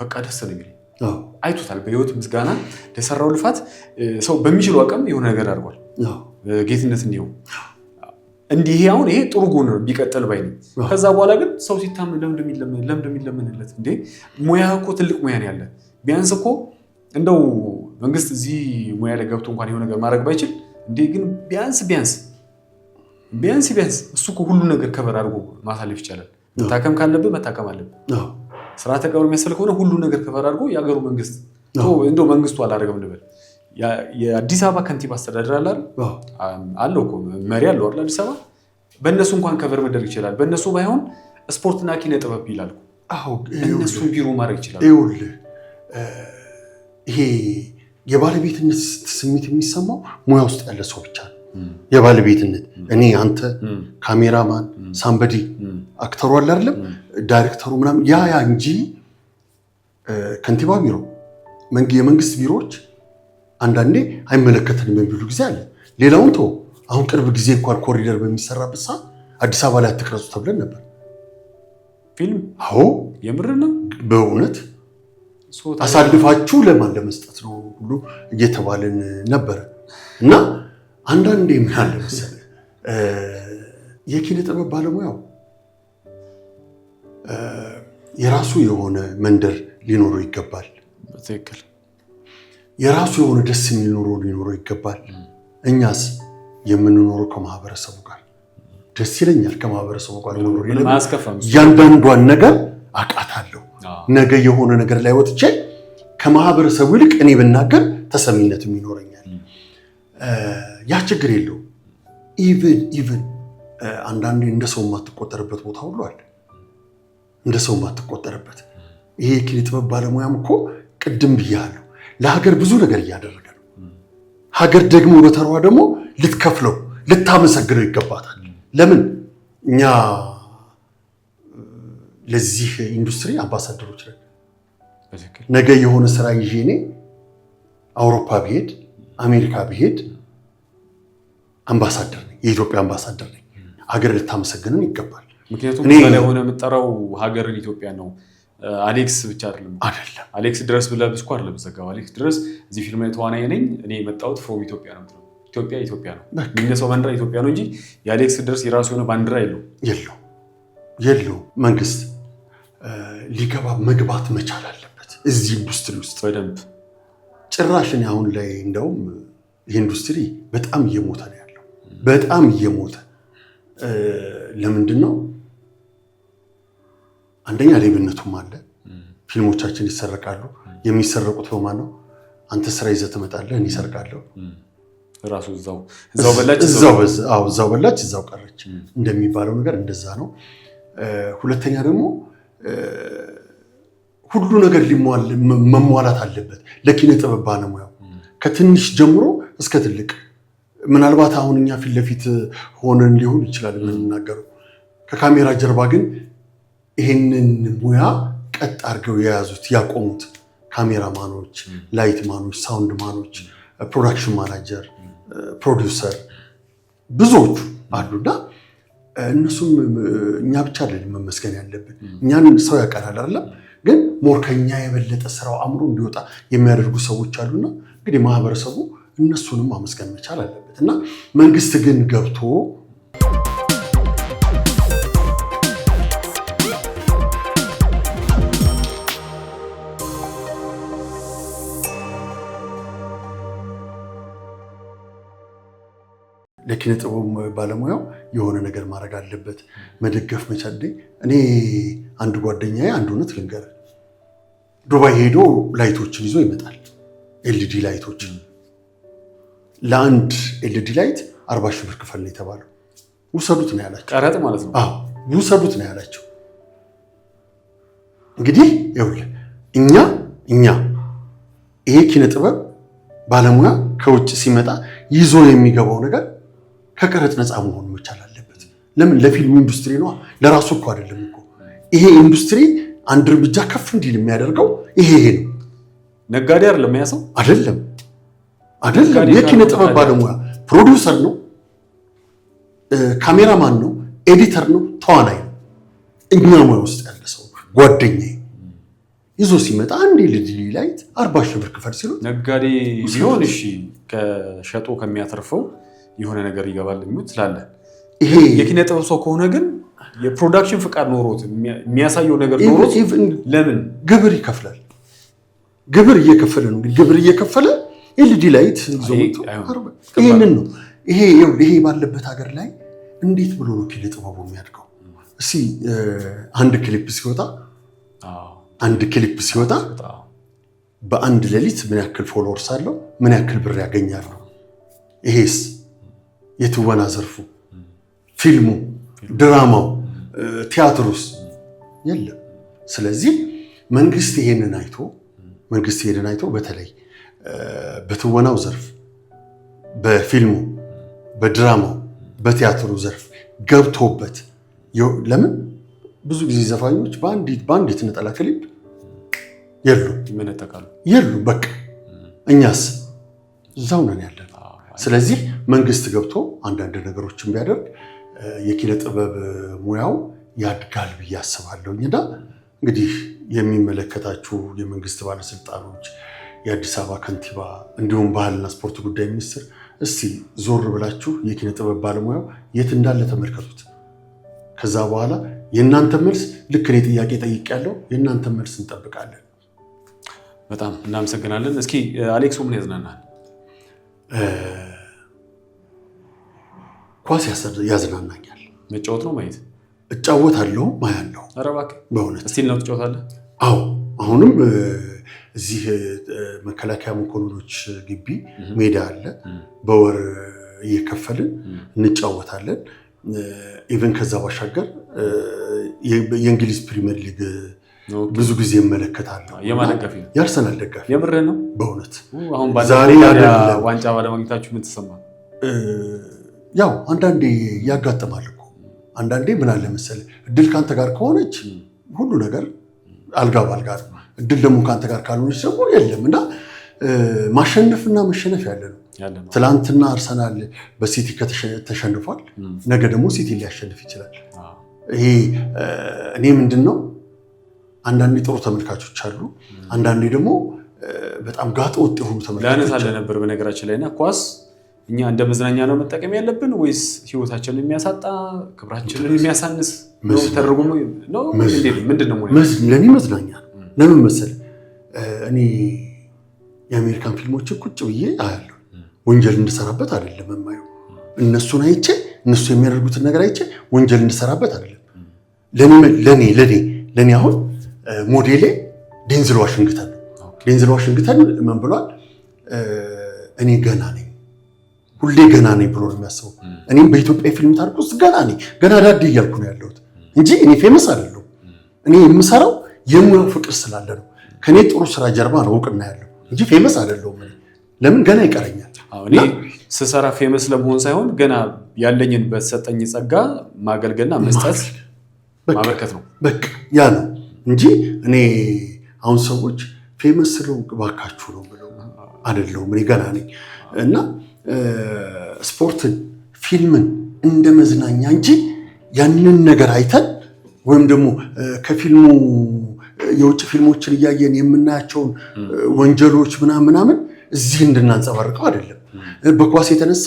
በቃ ደስ ነው የሚለኝ አይቶታል በህይወት ምስጋና ለሰራው ልፋት ሰው በሚችለው አቅም የሆነ ነገር አድርጓል ጌትነት እንዲሁ እንዲህ አሁን ይሄ ጥሩ ጎን ነው ቢቀጥል ባይ ነኝ ከዛ በኋላ ግን ሰው ሲታመን ለምን እንደሚለምንለት እንዴ ሙያ እኮ ትልቅ ሙያ ነው ያለ ቢያንስ እኮ እንደው መንግስት እዚህ ሙያ ላይ ገብቶ እንኳን የሆነ ነገር ማድረግ ባይችል እንዴ ግን ቢያንስ እሱ እኮ ሁሉ ነገር ከበር አድርጎ ማሳለፍ ይቻላል መታከም ካለብህ መታከም አለብህ ስራ ተቀብሎ የሚያስፈልግ ከሆነ ሁሉ ነገር ከበር አድርጎ የሀገሩ መንግስት እንደው መንግስቱ አላደረገም ልበል የአዲስ አበባ ከንቲባ አስተዳደር አለው እኮ መሪ አለው አይደል አዲስ አበባ በእነሱ እንኳን ከበር መደረግ ይችላል በእነሱ ባይሆን ስፖርትና ኪነ ጥበብ ይላል አዎ እነሱ ቢሮ ማድረግ ይችላል ይሄ የባለቤትነት ስሜት የሚሰማው ሙያ ውስጥ ያለ ሰው ብቻ ነው የባለቤትነት እኔ አንተ ካሜራማን ሳምበዲ አክተሩ አለ አይደለም ዳይሬክተሩ ምናምን ያ እንጂ ከንቲባ ቢሮ የመንግስት ቢሮዎች አንዳንዴ አይመለከተንም በሚሉ ጊዜ አለ ሌላውን ተው አሁን ቅርብ ጊዜ እንኳን ኮሪደር በሚሰራበት ሰዓት አዲስ አበባ ላይ አትቅረጹ ተብለን ነበር ፊልም አዎ የምር ነው በእውነት አሳልፋችሁ ለማን ለመስጠት ነው ሁሉ እየተባለን ነበር እና አንዳንዴ ምን አለ መሰለህ የኪነ ጥበብ ባለሙያው የራሱ የሆነ መንደር ሊኖረው ይገባል በትክክል የራሱ የሆነ ደስ የሚል ኑሮ ሊኖረው ይገባል። እኛስ የምንኖረው ከማህበረሰቡ ጋር ደስ ይለኛል። ከማህበረሰቡ ጋር ኑሮ ያንዳንዷን ነገር አቃታለሁ። ነገ የሆነ ነገር ላይ ወጥቼ ከማህበረሰቡ ይልቅ እኔ ብናገር ተሰሚነትም ይኖረኛል። ያ ችግር የለው። ኢቭን አንዳንዴ እንደ ሰው የማትቆጠርበት ቦታ ሁሉ አለ። እንደ ሰው የማትቆጠርበት ይሄ የኪነ ጥበብ ባለሙያም እኮ ቅድም ብያለሁ ለሀገር ብዙ ነገር እያደረገ ነው። ሀገር ደግሞ በተሯ ደግሞ ልትከፍለው ልታመሰግነው ይገባታል። ለምን እኛ ለዚህ ኢንዱስትሪ አምባሳደሮች ነን። ነገ የሆነ ስራ ይዤ እኔ አውሮፓ ብሄድ አሜሪካ ብሄድ አምባሳደር ነኝ፣ የኢትዮጵያ አምባሳደር ነኝ። ሀገር ልታመሰግነን ይገባል። ምክንያቱም ላይ ሆነ የምጠራው ሀገርን ኢትዮጵያ ነው። አሌክስ ብቻ አይደለም። አሌክስ ድረስ ብለህ እኮ አይደለም ዘጋው። አሌክስ ድረስ እዚህ ፊልም ላይ ተዋናይ ነኝ እኔ የመጣሁት ፍሮም ኢትዮጵያ ነው። ኢትዮጵያ ነው የሚነሳው ባንዲራ ኢትዮጵያ ነው እንጂ የአሌክስ ድረስ የራሱ የሆነ ባንዲራ የለው። መንግስት ሊገባ መግባት መቻል አለበት እዚህ ኢንዱስትሪ ውስጥ በደንብ። ጭራሽ እኔ አሁን ላይ እንደውም ይህ ኢንዱስትሪ በጣም እየሞተ ነው ያለው። በጣም እየሞተ ለምንድን ነው? አንደኛ ሌብነቱም አለ። ፊልሞቻችን ይሰረቃሉ። የሚሰረቁት በማን ነው? አንተ ስራ ይዘህ ትመጣለህ፣ እኔ እሰርቃለሁ። ራሱ እዛው በላች እዛው ቀረች እንደሚባለው ነገር እንደዛ ነው። ሁለተኛ ደግሞ ሁሉ ነገር መሟላት አለበት ለኪነ ጥበብ ባለሙያው ከትንሽ ጀምሮ እስከ ትልቅ። ምናልባት አሁን እኛ ፊት ለፊት ሆነን ሊሆን ይችላል የምንናገረው፣ ከካሜራ ጀርባ ግን ይሄንን ሙያ ቀጥ አድርገው የያዙት ያቆሙት ካሜራማኖች፣ ላይት ማኖች፣ ሳውንድ ማኖች፣ ፕሮዳክሽን ማናጀር፣ ፕሮዲውሰር ብዙዎቹ አሉና እነሱም እኛ ብቻ አይደለም መመስገን ያለብን። እኛን ሰው ያውቃል አይደለም፣ ግን ሞር ከኛ የበለጠ ስራው አምሮ እንዲወጣ የሚያደርጉ ሰዎች አሉና እንግዲህ ማህበረሰቡ እነሱንም ማመስገን መቻል አለበት እና መንግስት ግን ገብቶ ለኪነ ጥበብ ባለሙያው የሆነ ነገር ማድረግ አለበት፣ መደገፍ መቻል። እኔ አንድ ጓደኛዬ አንድ እውነት ልንገር፣ ዱባይ ሄዶ ላይቶችን ይዞ ይመጣል። ኤልዲ ላይቶችን ለአንድ ኤልዲ ላይት 40 ሺህ ብር ክፈል ነው የተባለው። ውሰዱት ነው ያላቸው። ቀረጥ ማለት ነው። አዎ ውሰዱት ነው ያላቸው። እንግዲህ ይኸውልህ እኛ ይሄ ኪነ ጥበብ ባለሙያ ከውጭ ሲመጣ ይዞ የሚገባው ነገር ከቀረጥ ነፃ መሆን መቻል አለበት። ለምን? ለፊልም ኢንዱስትሪ ነው፣ ለራሱ እኮ አይደለም እኮ። ይሄ ኢንዱስትሪ አንድ እርምጃ ከፍ እንዲል የሚያደርገው ይሄ ነው። ነጋዴ አይደለም ያሰው አይደለም። የኪነ ጥበብ ባለሙያ ፕሮዲውሰር ነው፣ ካሜራማን ነው፣ ኤዲተር ነው፣ ተዋናይ ነው። እኛ ሙያ ውስጥ ያለ ሰው ጓደኛዬ ይዞ ሲመጣ አንድ ኤልዲ ላይት 40 ሺህ ብር ክፈል ሲሉ ነጋዴ ቢሆን እሺ ከሸጦ ከሚያተርፈው የሆነ ነገር ይገባል የሚሉት ስላለ፣ ይሄ የኪነ ጥበብ ሰው ከሆነ ግን የፕሮዳክሽን ፍቃድ ኖሮት የሚያሳየው ነገር ኖሮት ለምን ግብር ይከፍላል? ግብር እየከፈለ ነው። ግብር እየከፈለ ኤልዲ ላይት ይዞ ይሄንን ነው። ይሄ ባለበት ሀገር ላይ እንዴት ብሎ ነው ኪነ ጥበቡ የሚያድገው? እስኪ አንድ ክሊፕ ሲወጣ በአንድ ሌሊት ምን ያክል ፎሎወርስ አለው? ምን ያክል ብር ያገኛሉ? ይሄስ የትወና ዘርፉ፣ ፊልሙ፣ ድራማው፣ ቲያትሩስ የለም። ስለዚህ መንግስት ይሄንን አይቶ በተለይ በትወናው ዘርፍ፣ በፊልሙ፣ በድራማው፣ በቲያትሩ ዘርፍ ገብቶበት ለምን ብዙ ጊዜ ዘፋኞች በአንዲት ነጠላ ክሊፕ የሉ በቃ እኛስ እዛው ነን ያለን። ስለዚህ መንግስት ገብቶ አንዳንድ ነገሮችን ቢያደርግ የኪነ ጥበብ ሙያው ያድጋል ብዬ አስባለሁ። እና እንግዲህ የሚመለከታችሁ የመንግስት ባለስልጣኖች፣ የአዲስ አበባ ከንቲባ እንዲሁም ባህልና ስፖርት ጉዳይ ሚኒስትር እስቲ ዞር ብላችሁ የኪነ ጥበብ ባለሙያው የት እንዳለ ተመልከቱት። ከዛ በኋላ የእናንተ መልስ ልክ እኔ ጥያቄ ጠይቄያለሁ፣ የእናንተ መልስ እንጠብቃለን። በጣም እናመሰግናለን። እስኪ አሌክስ ምን ያዝናናል? ኳስ ያዝናናኛል። መጫወት ነው ማየት? እጫወታለሁ፣ ማያለሁ። ኧረ እባክህ በእውነት እስቲል ነው ትጫወታለህ? አዎ አሁንም እዚህ መከላከያ መኮንኖች ግቢ ሜዳ አለ። በወር እየከፈልን እንጫወታለን። ኢቨን ከዛ ባሻገር የእንግሊዝ ፕሪሚየር ሊግ ብዙ ጊዜ እመለከታለሁ። የማን ደጋፊ ነው? የአርሰናል ደጋፊ። የምርህን ነው? በእውነት አሁን ዛሬ ዋንጫ ባለማግኘታችሁ ምን ተሰማ? ያው አንዳንዴ ያጋጥማል እኮ። አንዳንዴ ምን አለ መሰለህ እድል ካንተ ጋር ከሆነች ሁሉ ነገር አልጋ ባልጋ ነው። እድል ደግሞ ካንተ ጋር ካልሆነች ደግሞ የለም እና ማሸነፍና መሸነፍ ያለ ነው። ትላንትና አርሰናል በሲቲ ተሸንፏል። ነገ ደግሞ ሲቲ ሊያሸንፍ ይችላል። ይሄ እኔ ምንድን ነው አንዳንዴ ጥሩ ተመልካቾች አሉ፣ አንዳንዴ ደግሞ በጣም ጋጠ ወጥ የሆኑ ተመልካቾች ላነሳለ ነበር። በነገራችን ላይ እና ኳስ እኛ እንደ መዝናኛ ነው መጠቀም ያለብን ወይስ ህይወታችንን የሚያሳጣ ክብራችንን የሚያሳንስ ነው ተደርጎ ነው? ምንድን ነው? ለእኔ መዝናኛ ነው። ለምን መሰለህ እኔ የአሜሪካን ፊልሞችን ቁጭ ብዬ አያለሁ። ወንጀል እንድሰራበት አይደለም የማየው። እነሱን አይቼ እነሱ የሚያደርጉትን ነገር አይቼ ወንጀል እንድሰራበት አይደለም። ለኔ አሁን ሞዴሌ ዴንዝል ዋሽንግተን ነው። ዴንዝል ዋሽንግተን ምን ብሏል? እኔ ገና ነኝ፣ ሁሌ ገና ነኝ ብሎ ነው የሚያስበው። እኔም በኢትዮጵያ ፊልም ታሪክ ውስጥ ገና ነኝ፣ ገና ዳዴ እያልኩ ነው ያለሁት እንጂ እኔ ፌመስ አይደለሁም። እኔ የምሰራው የሙያው ፍቅር ስላለ ነው። ከኔ ጥሩ ስራ ጀርባ ነው እውቅና ያለው እንጂ ፌመስ አይደለሁም። ለምን ገና ይቀረኛል። እኔ ስሰራ ፌመስ ለመሆን ሳይሆን ገና ያለኝን በተሰጠኝ ጸጋ ማገልገልና መስጠት ማበርከት ነው። በቃ ያ ነው እንጂ እኔ አሁን ሰዎች ፌመስ ስለው እባካችሁ ነው ብለው አይደለሁም። እኔ ገና ነኝ እና ስፖርትን፣ ፊልምን እንደ መዝናኛ እንጂ ያንን ነገር አይተን ወይም ደግሞ ከፊልሙ የውጭ ፊልሞችን እያየን የምናያቸውን ወንጀሎች ምናምን እዚህ እንድናንጸባርቀው አይደለም። በኳስ የተነሳ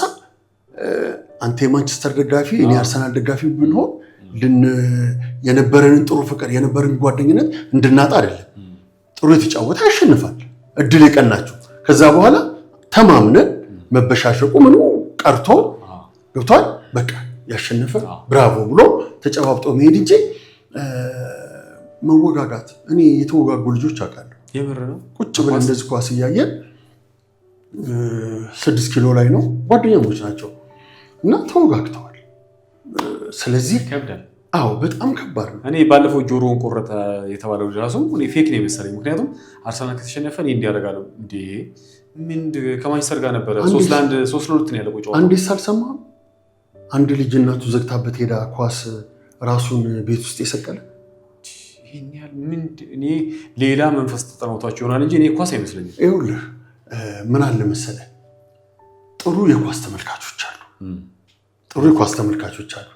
አንተ የማንቸስተር ደጋፊ እኔ አርሰናል ደጋፊ ብንሆን የነበረንን ጥሩ ፍቅር የነበረን ጓደኝነት እንድናጣ አይደለም። ጥሩ የተጫወተ ያሸንፋል። እድል የቀናችሁ ከዛ በኋላ ተማምነን መበሻሸቁ ምኑ ቀርቶ ገብቷል። በቃ ያሸነፈ ብራቮ ብሎ ተጨባብጦ መሄድ እንጂ መወጋጋት። እኔ የተወጋጉ ልጆች አውቃለሁ። የምር ነው። ቁጭ ብለን እንደዚህ ኳስ እያየን 6 ኪሎ ላይ ነው ጓደኛሞች ናቸው እና ተወጋግተዋል። ስለዚህ ከብዳል። አዎ በጣም ከባድ ነው። እኔ ባለፈው ጆሮውን ቆረጠ የተባለው ራሱ እኔ ፌክ ነው የመሰለኝ። ምክንያቱም አርሰናል ከተሸነፈ እኔ እንዲያደርጋለሁ እንዴ ከማንቸስተር ጋር ነበረ 3-2 ነው ያለው ቁጭ። አንዴ ሳልሰማህም አንድ ልጅ እናቱ ዘግታበት ሄዳ ኳስ ራሱን ቤት ውስጥ የሰቀለ ይሄን ያህል እኔ ሌላ መንፈስ ተጠናውቷቸው ይሆናል እንጂ እኔ ኳስ አይመስለኝም። ይኸውልህ ምን አለ መሰለህ ጥሩ የኳስ ተመልካቾች አሉ። ጥሩ የኳስ ተመልካቾች አሉ።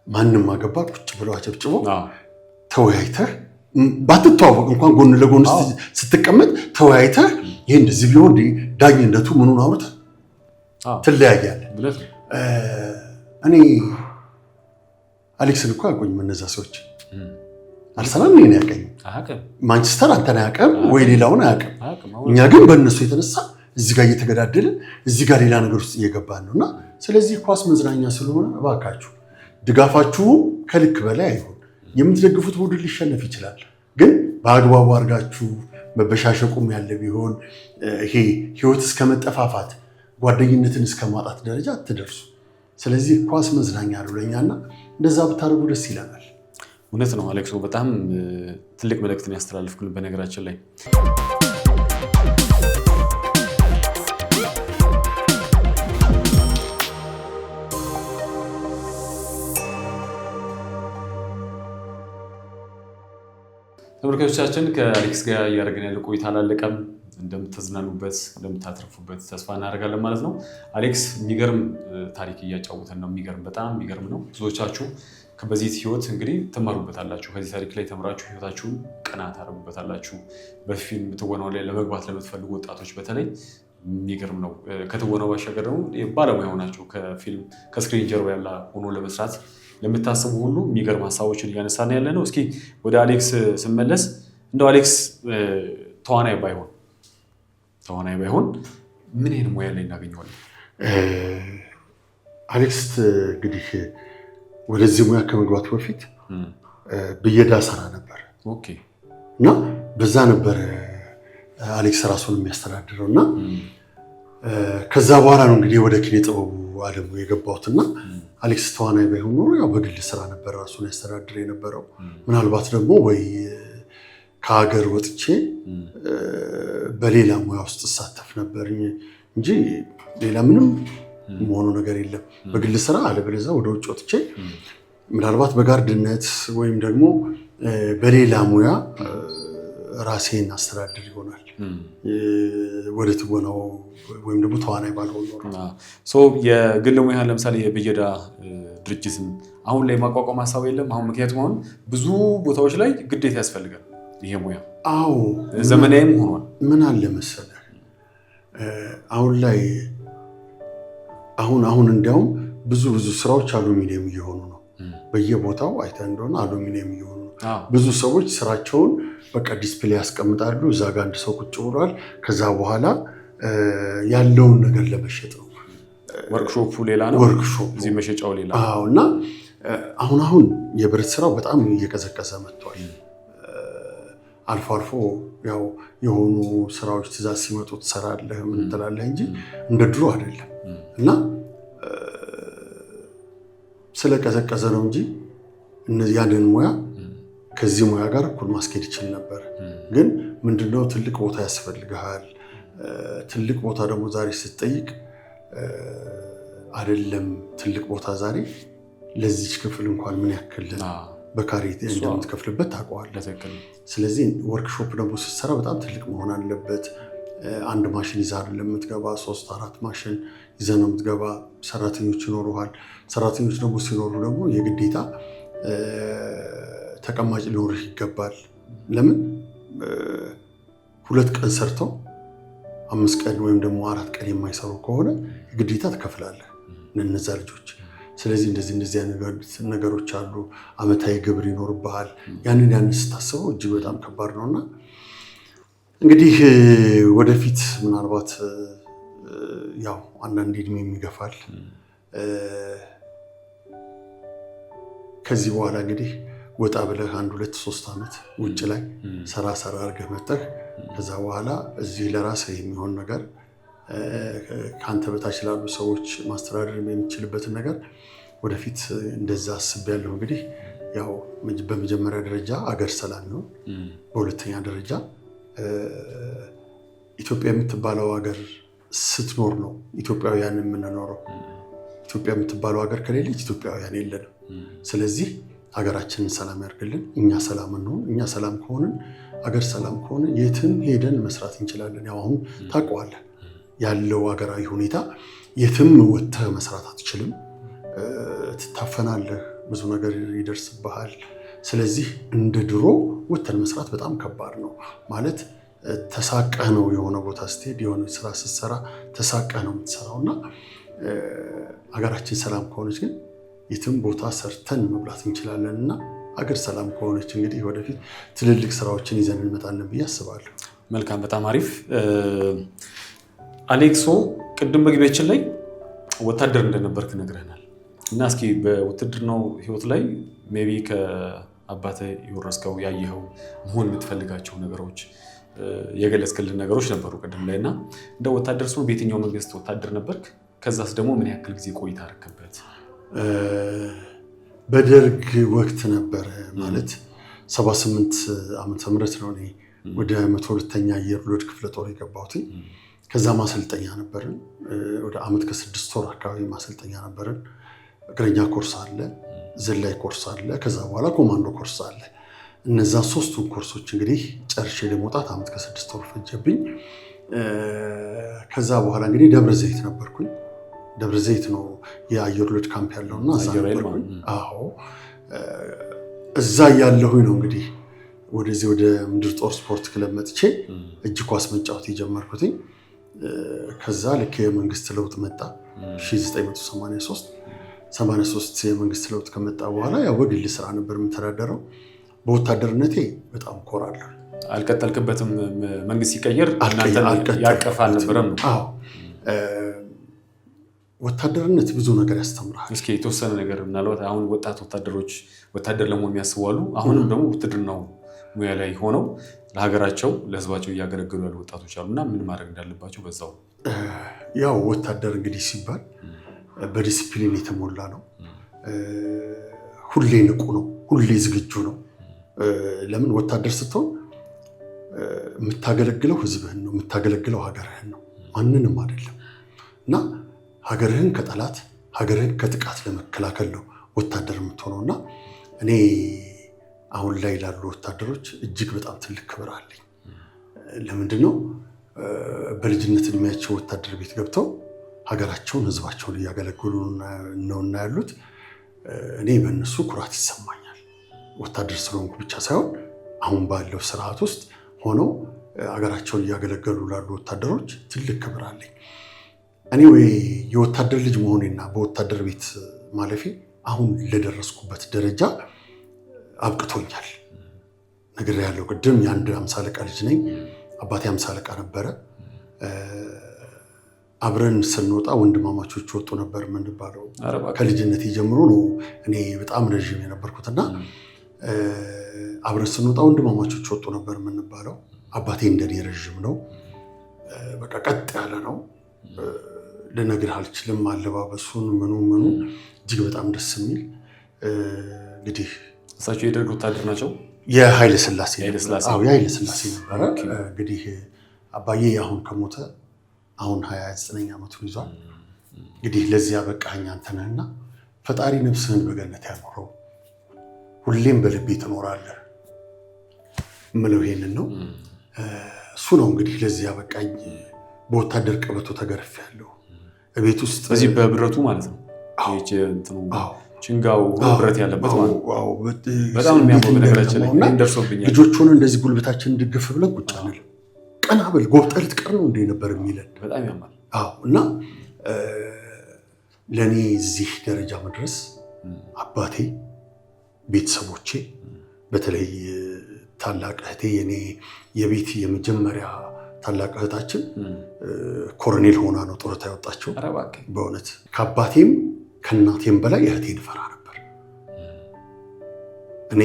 ማንም አገባ ቁጭ ብለው አጨብጭቦ ተወያይተህ ባትተዋወቅ እንኳን ጎን ለጎን ስትቀመጥ ተወያይተህ ይሄ እንደዚህ ቢሆን ዳኝነቱ ምኑን አውርተህ ትለያያለህ። እኔ አሌክስን እኮ አያውቁኝም እነዛ ሰዎች። አርሰናል እኔን አያውቀኝም፣ ማንቸስተር አንተን አያውቅም ወይ ሌላውን አያውቅም። እኛ ግን በእነሱ የተነሳ እዚህ ጋር እየተገዳደልን እዚህ ጋር ሌላ ነገር ውስጥ እየገባን ነው እና ስለዚህ ኳስ መዝናኛ ስለሆነ እባካችሁ ድጋፋችሁም ከልክ በላይ አይሆን። የምትደግፉት ቡድን ሊሸነፍ ይችላል፣ ግን በአግባቡ አድርጋችሁ መበሻሸቁም ያለ ቢሆን ይሄ ህይወት እስከ መጠፋፋት ጓደኝነትን እስከ ማጣት ደረጃ አትደርሱ። ስለዚህ ኳስ መዝናኛ ነው ለእኛና እንደዛ ብታደርጉ ደስ ይለናል። እውነት ነው አሌክሶ፣ በጣም ትልቅ መልእክትን ያስተላልፍኩልን በነገራችን ላይ ተመልካቾቻችን ከአሌክስ ጋር እያደረግን ያለው ቆይታ አላለቀም። እንደምትዝናኑበት እንደምታተርፉበት ተስፋ እናደርጋለን ማለት ነው። አሌክስ የሚገርም ታሪክ እያጫወተን ነው። በጣም የሚገርም ነው። ብዙዎቻችሁ በዚህ ህይወት እንግዲህ ትማሩበታላችሁ። ከዚህ ታሪክ ላይ ተምራችሁ ህይወታችሁን ቀና ታደርጉበታላችሁ። በፊልም ትወናው ላይ ለመግባት ለምትፈልጉ ወጣቶች በተለይ የሚገርም ነው። ከትወናው ባሻገር ደግሞ ባለሙያ ሆናችሁ ከፊልም ከስክሪን ጀርባ ያለ ሆኖ ለመስራት ለምታስቡ ሁሉ የሚገርም ሀሳቦችን እያነሳን ያለ ነው። እስኪ ወደ አሌክስ ስመለስ እንደው አሌክስ ተዋናይ ባይሆን ተዋናይ ባይሆን ምን አይነት ሙያ ላይ እናገኘዋለን? አሌክስ እንግዲህ ወደዚህ ሙያ ከመግባቱ በፊት ብየዳ ሰራ ነበር። ኦኬ። እና በዛ ነበር አሌክስ ራሱን የሚያስተዳድረው እና ከዛ በኋላ ነው እንግዲህ ወደ ኪነ ጥበቡ ዓለም የገባሁትና አሌክስ ተዋናይ ባይሆን ኖሮ ያው በግል ስራ ነበር ራሱን ያስተዳድር የነበረው። ምናልባት ደግሞ ወይ ከሀገር ወጥቼ በሌላ ሙያ ውስጥ እሳተፍ ነበር እንጂ ሌላ ምንም መሆኑ ነገር የለም። በግል ስራ አለበለዚያ ወደ ውጭ ወጥቼ ምናልባት በጋርድነት ወይም ደግሞ በሌላ ሙያ ራሴን አስተዳድር ይሆናል ወደ ትወናው ወይም ደግሞ ተዋናይ ባልሆን ኖሮ። የግል ሙያ ለምሳሌ የብየዳ ድርጅትን አሁን ላይ ማቋቋም ሀሳብ የለም አሁን? ምክንያቱም አሁን ብዙ ቦታዎች ላይ ግዴታ ያስፈልጋል ይሄ ሙያ። አዎ ዘመናዊም ሆኗል። ምን አለ መሰለህ አሁን ላይ አሁን እንዲያውም ብዙ ስራዎች አሉሚኒየም እየሆኑ ነው። በየቦታው አይተህ እንደሆነ አሉሚኒየም እየሆኑ ነው። ብዙ ሰዎች ስራቸውን በቃ ዲስፕሌይ ያስቀምጣሉ። እዛ ጋር አንድ ሰው ቁጭ ብሏል። ከዛ በኋላ ያለውን ነገር ለመሸጥ ነው። ወርክሾፑ ሌላ ነው፣ እዚህ መሸጫው ሌላ። አዎ። እና አሁን የብረት ስራው በጣም እየቀዘቀዘ መጥቷል። አልፎ አልፎ ያው የሆኑ ስራዎች ትእዛዝ ሲመጡ ትሰራለህ ምን ትላለህ እንጂ እንደ ድሮ አይደለም። እና ስለቀዘቀዘ ነው እንጂ ያንን ሙያ ከዚህ ሙያ ጋር እኩል ማስኬድ ይችል ነበር። ግን ምንድነው ትልቅ ቦታ ያስፈልግሃል። ትልቅ ቦታ ደግሞ ዛሬ ስትጠይቅ አይደለም ትልቅ ቦታ ዛሬ ለዚች ክፍል እንኳን ምን ያክል በካሬ እንደምትከፍልበት ታውቀዋለህ። ስለዚህ ወርክሾፕ ደግሞ ስትሰራ በጣም ትልቅ መሆን አለበት። አንድ ማሽን ይዘህ አይደለም የምትገባ፣ 3-4 ማሽን ይዘህ ነው የምትገባ። ሰራተኞች ይኖሩሃል። ሰራተኞች ደግሞ ሲኖሩ ደግሞ የግዴታ ተቀማጭ ሊኖርህ ይገባል። ለምን 2 ቀን ሰርተው 5 ቀን ወይም ደግሞ 4 ቀን የማይሰሩ ከሆነ የግዴታ ትከፍላለህ ለነዛ ልጆች። ስለዚህ እንደዚህ ነገሮች አሉ። አመታዊ ግብር ይኖርብሃል። ያንን ስታስበው እጅግ በጣም ከባድ ነውና እንግዲህ ወደፊት ምናልባት ያው አንዳንድ እድሜ የሚገፋል። ከዚህ በኋላ እንግዲህ ወጣ ብለህ 1-2-3 ዓመት ውጭ ላይ ሰራ አድርገህ መጥተህ ከዛ በኋላ እዚህ ለራስህ የሚሆን ነገር ከአንተ በታች ላሉ ሰዎች ማስተዳደር የሚችልበትን ነገር ወደፊት እንደዛ አስቤያለሁ። እንግዲህ ያው በመጀመሪያ ደረጃ አገር ሰላም ይሁን፣ በሁለተኛ ደረጃ ኢትዮጵያ የምትባለው ሀገር ስትኖር ነው ኢትዮጵያውያን የምንኖረው። ኢትዮጵያ የምትባለው ሀገር ከሌለች ኢትዮጵያውያን የለንም። ስለዚህ ሀገራችንን ሰላም ያርግልን፣ እኛ ሰላም እንሆን። እኛ ሰላም ከሆንን አገር ሰላም ከሆነ የትም ሄደን መስራት እንችላለን። ያው አሁን ታውቀዋለህ ያለው ሀገራዊ ሁኔታ የትም ወጥተህ መስራት አትችልም። ትታፈናለህ፣ ብዙ ነገር ይደርስብሃል። ስለዚህ እንደ ድሮ ወጥተን መስራት በጣም ከባድ ነው። ማለት ተሳቀህ ነው የሆነ ቦታ ስትሄድ የሆነ ስራ ስትሰራ ተሳቀህ ነው የምትሰራው እና ሀገራችን ሰላም ከሆነች ግን የትም ቦታ ሰርተን መብላት እንችላለን እና አገር ሰላም ከሆነች እንግዲህ ወደፊት ትልልቅ ስራዎችን ይዘን እንመጣለን ብዬ አስባለሁ። መልካም፣ በጣም አሪፍ። አሌክሶ ቅድም በግቢያችን ላይ ወታደር እንደነበርክ ነግረናል እና እስኪ በውትድርናው ህይወት ላይ ሜይ ቢ ከአባትህ የወረስከው ያየኸው መሆን የምትፈልጋቸው ነገሮች የገለጽክልን ነገሮች ነበሩ ቅድም ላይ እና እንደ ወታደር ሰው በየትኛው መንግስት ወታደር ነበርክ? ከዛስ ደግሞ ምን ያክል ጊዜ ቆይታ አደረክበት? በደርግ ወቅት ነበረ ማለት 78 ዓመተ ምህረት ነው እኔ ወደ 102ኛ አየር ወለድ ክፍለ ጦር የገባሁት። ከዛ ማሰልጠኛ ነበርን። ወደ ዓመት ከ6 ወር አካባቢ ማሰልጠኛ ነበርን። እግረኛ ኮርስ አለ፣ ዝላይ ኮርስ አለ፣ ከዛ በኋላ ኮማንዶ ኮርስ አለ። እነዛ 3ቱን ኮርሶች እንግዲህ ጨርሼ ለመውጣት ዓመት ከ6 ወር ፈጀብኝ። ከዛ በኋላ እንግዲህ ደብረ ዘይት ነበርኩኝ። ደብረ ዘይት ነው የአየር ወለድ ካምፕ ያለውና እዛ ነበርኩኝ። አዎ እዛ ያለሁኝ ነው እንግዲህ ወደዚህ ወደ ምድር ጦር ስፖርት ክለብ መጥቼ እጅ ኳስ መጫወት የጀመርኩትኝ። ከዛ ልክ የመንግስት ለውጥ መጣ 1983 የመንግስት ለውጥ ከመጣ በኋላ ያው በግል ስራ ነበር የምተዳደረው። በወታደርነቴ በጣም ኮራለሁ። አልቀጠልክበትም። መንግስት ሲቀየር እናንተ ያቀፋ አልነበረም ነው? አዎ ወታደርነት ብዙ ነገር ያስተምራል። እስኪ የተወሰነ ነገር ምናልባት አሁን ወጣት ወታደሮች ወታደር ለመሆን የሚያስቡ አሉ። አሁንም ደግሞ ውትድርናው ሙያ ላይ ሆነው ለሀገራቸው ለህዝባቸው እያገለገሉ ያሉ ወጣቶች አሉና ምን ማድረግ እንዳለባቸው በዛው። ያው ወታደር እንግዲህ ሲባል በዲሲፕሊን የተሞላ ነው። ሁሌ ንቁ ነው፣ ሁሌ ዝግጁ ነው። ለምን ወታደር ስትሆን የምታገለግለው ህዝብህን ነው፣ የምታገለግለው ሀገርህን ነው፣ ማንንም አይደለም። እና ሀገርህን ከጠላት ሀገርህን ከጥቃት ለመከላከል ነው ወታደር የምትሆነው። እና እኔ አሁን ላይ ላሉ ወታደሮች እጅግ በጣም ትልቅ ክብር አለኝ። ለምንድነው በልጅነት እድሜያቸው ወታደር ቤት ገብተው ሀገራቸውን ህዝባቸውን እያገለገሉ ነውና ያሉት። እኔ በእነሱ ኩራት ይሰማኛል። ወታደር ስለሆንኩ ብቻ ሳይሆን አሁን ባለው ስርዓት ውስጥ ሆነው ሀገራቸውን እያገለገሉ ላሉ ወታደሮች ትልቅ ክብር አለኝ። እኔ የወታደር ልጅ መሆኔና በወታደር ቤት ማለፌ አሁን ለደረስኩበት ደረጃ አብቅቶኛል። ነግሬያለሁ ቅድም። የአንድ 50 አለቃ ልጅ ነኝ። አባቴ 50 አለቃ ነበረ። አብረን ስንወጣ ወንድማማቾች ወጡ ነበር የምንባለው። ከልጅነት ጀምሮ ነው እኔ በጣም ረዥም የነበርኩትና አብረን ስንወጣ ወንድማማቾች ወጡ ነበር የምንባለው። አባቴ እንደኔ ረዥም ነው፣ በቃ ቀጥ ያለ ነው። ልነግርህ አልችልም። አለባበሱን ምኑ እጅግ በጣም ደስ የሚል። እንግዲህ እሳቸው የደርግ ወታደር ናቸው። የኃይለ ሥላሴ ነበረ። እንግዲህ አባዬ አሁን ከሞተ አሁን 29 ዓመቱን ይዟል። እንግዲህ ለዚያ በቃኝ አንተ ነህና ፈጣሪ ነፍስህን በገነት ያኖረው፣ ሁሌም በልቤ ትኖራለህ ምለው ይሄንን ነው። እሱ ነው እንግዲህ ለዚያ በቃኝ። በወታደር ቀበቶ ተገርፌያለሁ ቤት ውስጥ። እዚህ በብረቱ ማለት ነው። ችንጋው ብረት ያለበት ማለት ነው። በጣም የሚያምር ነገራችን ላይ እንደርሶብኛል። ልጆች ሆነን እንደዚህ ጉልበታችንን ድግፍ ብለን ቁጭ አንልም። ቀና በል ጎብጠህ ልትቀር ነው እንደ ነበር የሚለን። በጣም ያማል። እና ለእኔ እዚህ ደረጃ መድረስ አባቴ፣ ቤተሰቦቼ፣ በተለይ ታላቅ እህቴ፣ የኔ የቤት የመጀመሪያ ታላቅ እህታችን ኮሎኔል ሆና ነው ጡረታ ያወጣችው። በእውነት ከአባቴም ከእናቴም በላይ እህቴን ፈራ ነበር። እኔ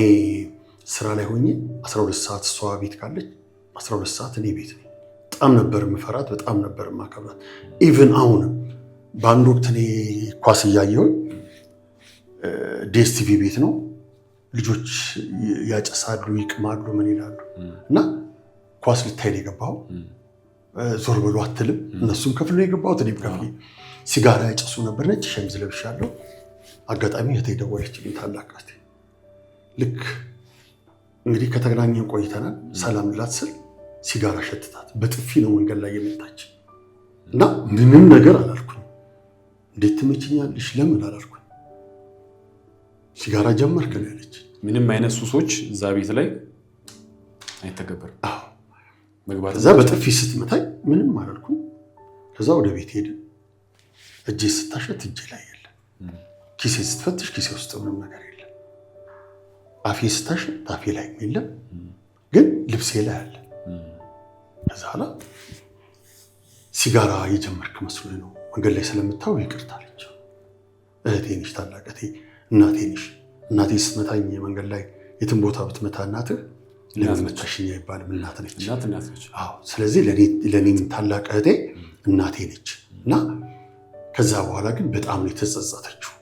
ስራ ላይ ሆኜ 12 ሰዓት እሷ ቤት ካለች 12 ሰዓት እኔ ቤት ነኝ። በጣም ነበር የምፈራት፣ በጣም ነበር የማከብራት። ኢቭን አሁንም በአንድ ወቅት እኔ ኳስ እያየሁኝ ዲኤስቲቪ ቤት ነው፣ ልጆች ያጨሳሉ፣ ይቅማሉ፣ ምን ይላሉ እና ኳስ ልታይ ነው የገባው። ዞር ብሎ አትልም። እነሱም ከፍል ነው የገባሁት፣ እኔም ከፍል። ሲጋራ ያጨሱ ነበር። ነጭ ሸሚዝ ለብሻለሁ። አጋጣሚ እህቴ ደወለችልኝ፣ ታላቅ እህቴ። ልክ እንግዲህ ከተገናኘን ቆይተናል። ሰላም ልላት ስል ሲጋራ ሸትታት በጥፊ ነው መንገድ ላይ የመታች እና ምንም ነገር አላልኩኝ። እንዴት ትመችኛለሽ ለምን አላልኩኝ። ሲጋራ ጀመርክ ነው ያለች። ምንም አይነት ሱሶች እዛ ቤት ላይ አይተገበርም። ከዛ በጥፊ ስትመታኝ ምንም አላልኩም። ከዛ ወደ ቤት ሄድን። እጄ ስታሸት እጄ ላይ የለም፣ ኪሴ ስትፈትሽ ኪሴ ውስጥ ምንም ነገር የለም፣ አፌ ስታሸት አፌ ላይ የለም፣ ግን ልብሴ ላይ አለ። ከዛ ኋላ ሲጋራ የጀመርክ መስሎኝ ነው መንገድ ላይ ስለምታው ይቅርታ አለች። እህቴ ነሽ፣ ታላቅ እህቴ፣ እናቴ ነሽ። እናቴ ስትመታኝ መንገድ ላይ የትም ቦታ ብትመታ እናትህ ለምን መታሽኝ አይባልም፣ እናት ነች። ስለዚህ ለእኔም ታላቅ እህቴ እናቴ ነች። እና ከዛ በኋላ ግን በጣም ነው የተጸጸተችው።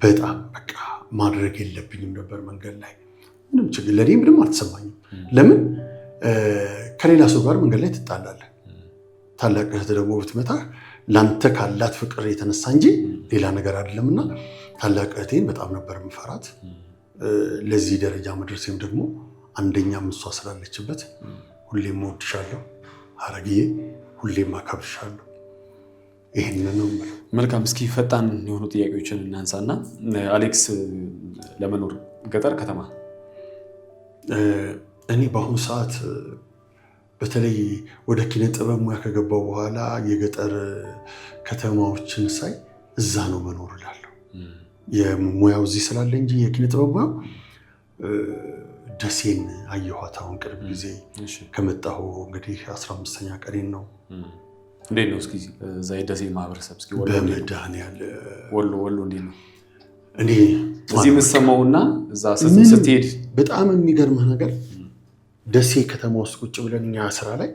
በጣም በቃ ማድረግ የለብኝም ነበር መንገድ ላይ ምንም ችግር፣ ለእኔ ምንም አልተሰማኝም። ለምን ከሌላ ሰው ጋር መንገድ ላይ ትጣላለህ። ታላቅ እህት ደግሞ ብትመታ ለአንተ ካላት ፍቅር የተነሳ እንጂ ሌላ ነገር አይደለምና ታላቅ እህቴን በጣም ነበር የምፈራት። ለዚህ ደረጃ መድረሴም ደግሞ አንደኛም እሷ ስላለችበት ሁሌም እወድሻለሁ ሐረግዬ፣ ሁሌም አከብርሻለሁ። ይሄንን ነው። መልካም። እስኪ ፈጣን የሆኑ ጥያቄዎችን እናንሳና አሌክስ ለመኖር ገጠር ከተማ? እኔ በአሁኑ ሰዓት በተለይ ወደ ኪነ ጥበብ ሙያ ከገባው በኋላ የገጠር ከተማዎችን ሳይ እዛ ነው መኖር እላለሁ። የሙያው እዚህ ስላለ እንጂ የኪነ ጥበብ ሙያው ደሴን አየኋት አሁን ቅርብ ጊዜ ከመጣሁ እንግዲህ 15ኛ ቀኔን ነው። እንዴት ነው እስኪ እዛ የደሴ ማህበረሰብ እስኪ በመድኃኔዓለም ወሎ እንዴት ነው? እኔ እዚህ የምትሰማውና እዛ ስትሄድ በጣም የሚገርምህ ነገር ደሴ ከተማ ውስጥ ቁጭ ብለን እኛ ስራ ላይ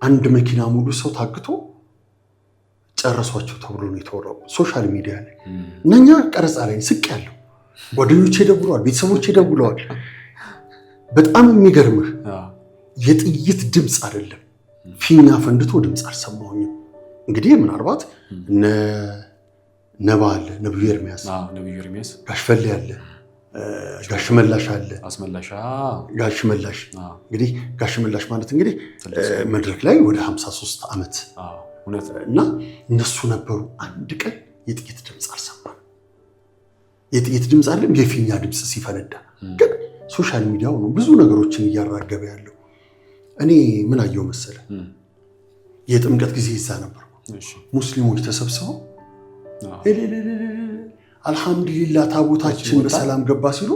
አንድ መኪና ሙሉ ሰው ታግቶ ጨረሷቸው ተብሎ ነው የተወራው ሶሻል ሚዲያ ላይ እና እኛ ቀረጻ ላይ ስቅ ያለው ጓደኞቼ ደውለዋል፣ ቤተሰቦቼ ደውለዋል። በጣም የሚገርምህ የጥይት ድምፅ አይደለም ፊኛ ፈንድቶ ድምፅ አልሰማሁኝም። እንግዲህ ምናልባት ነባ አለ፣ ነብዩ ኤርሚያስ፣ ጋሽ ፈሌ አለ፣ ጋሽ መላሽ አለ። ጋሽ መላሽ እንግዲህ ጋሽ መላሽ ማለት እንግዲህ መድረክ ላይ ወደ 53 ዓመት እና እነሱ ነበሩ። አንድ ቀን የጥይት ድምፅ አልሰማንም። የጥይት ድምፅ አይደለም የፊኛ ድምፅ ሲፈነዳ ግን ሶሻል ሚዲያው ነው ብዙ ነገሮችን እያራገበ ያለው። እኔ ምን አየው መሰለ የጥምቀት ጊዜ ይዛ ነበር። ሙስሊሞች ተሰብስበው አልহামዱሊላህ ታቦታችን በሰላም ገባ ሲሉ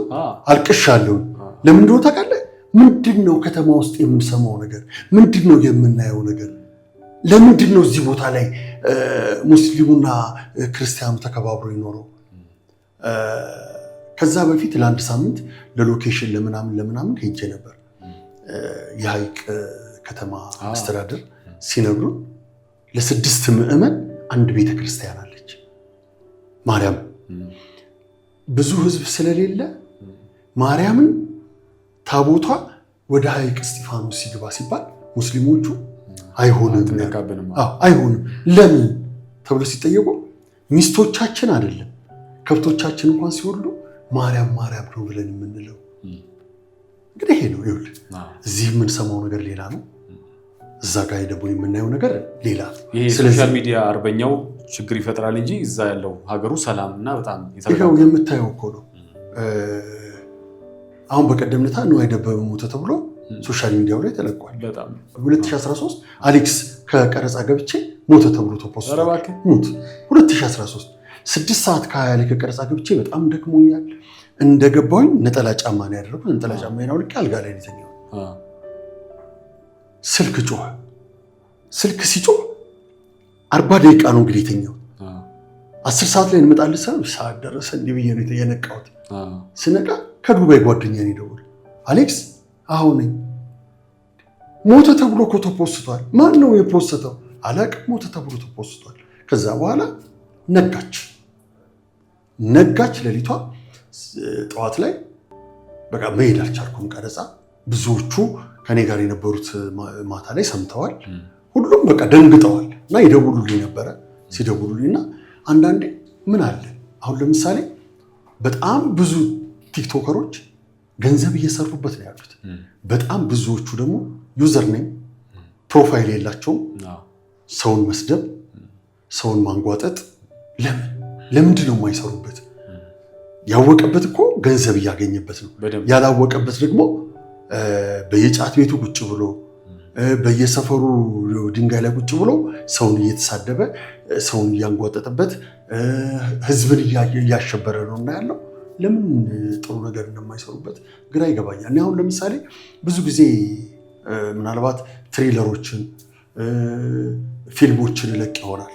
አልቅሻለሁ። ለምን እንደሆነ ታውቃለህ? ምንድነው ከተማ ውስጥ የምንሰማው ነገር? ምንድነው የምናየው ነገር? ለምንድን ነው እዚህ ቦታ ላይ ሙስሊሙና ክርስቲያኑ ተከባብሮ ይኖረው? ከዛ በፊት ለአንድ ሳምንት ለሎኬሽን ለምናምን ሄጄ ነበር። የሐይቅ ከተማ አስተዳደር ሲነግሩ ለ6 ምዕመን አንድ ቤተክርስቲያን አለች ማርያም። ብዙ ህዝብ ስለሌለ ማርያምን ታቦቷ ወደ ሐይቅ እስጢፋኖስ ሲገባ ሲባል ሙስሊሞቹ አይሆንም ለምን ተብሎ ሲጠየቁ ሚስቶቻችን አይደለም ከብቶቻችን እንኳን ሲወልዱ ማርያም ነው ብለን የምንለው። እንግዲህ ይሄ ነው ይሁን። እዚህ የምንሰማው ነገር ሌላ ነው፣ እዛ ጋር ደግሞ የምናየው ነገር ሌላ። ይሄ ሶሻል ሚዲያ አርበኛው ችግር ይፈጥራል እንጂ እዛ ያለው ሀገሩ ሰላምና በጣም ይሄው የምታየው እኮ ነው። አሁን በቀደምነታ ነው አይደበበ ሞተ ተብሎ ሶሻል ሚዲያው ላይ ተለቋል። 2013 አሌክስ ከቀረጻ ገብቼ ሞተ ተብሎ ተፖስቷል። 2013 6 ሰዓት ከ20 ላይ ከቀረጻ ገብቼ በጣም ደክሞኛል። እንደገባሁኝ ነጠላ ጫማ ነው ያደረኩት። ነጠላ ጫማዬን አውልቄ አልጋ ላይ ነው የተኛው። ስልክ ጮኸ። ስልክ ሲጮህ 40 ደቂቃ ነው እንግዲህ የተኛው። 10 ሰዓት ላይ እንመጣለን ሰዓት ደረሰ እንዲህ ብዬ ነው የነቃሁት። ስነቃ ከዱባይ ጓደኛዬ ነው የደወለው። አሌክስ አሁን ሞተ ተብሎ እኮ ተፖስቷል። ማን ነው የፖስተው? አላውቅም። ሞተ ተብሎ ተፖስቷል። ከዛ በኋላ ነጋች ሌሊቷ። ጠዋት ላይ በቃ መሄድ አልቻልኩም ቀረጻ። ብዙዎቹ ከኔ ጋር የነበሩት ማታ ላይ ሰምተዋል። ሁሉም በቃ ደንግጠዋል እና ይደውሉልኝ ነበረ። ሲደውሉልኝና አንዳንዴ ምን አለ አሁን ለምሳሌ በጣም ብዙ ቲክቶከሮች ገንዘብ እየሰሩበት ነው ያሉት። በጣም ብዙዎቹ ደግሞ ዩዘር ኔም ፕሮፋይል የላቸውም። ሰውን መስደብ፣ ሰውን ማንጓጠጥ ለምንድን ነው የማይሰሩበት? ያወቀበት እኮ ገንዘብ እያገኘበት ነው። ያላወቀበት ደግሞ በየጫት ቤቱ ቁጭ ብሎ በየሰፈሩ ድንጋይ ላይ ቁጭ ብሎ ሰውን እየተሳደበ ሰውን እያንጓጠጠበት ህዝብን እያሸበረ ነው እና ያለው ለምን ጥሩ ነገር እንደማይሰሩበት ግራ ይገባኛል። እኔ አሁን ለምሳሌ ብዙ ጊዜ ምናልባት ትሬለሮችን ፊልሞችን እለቅ ይሆናል።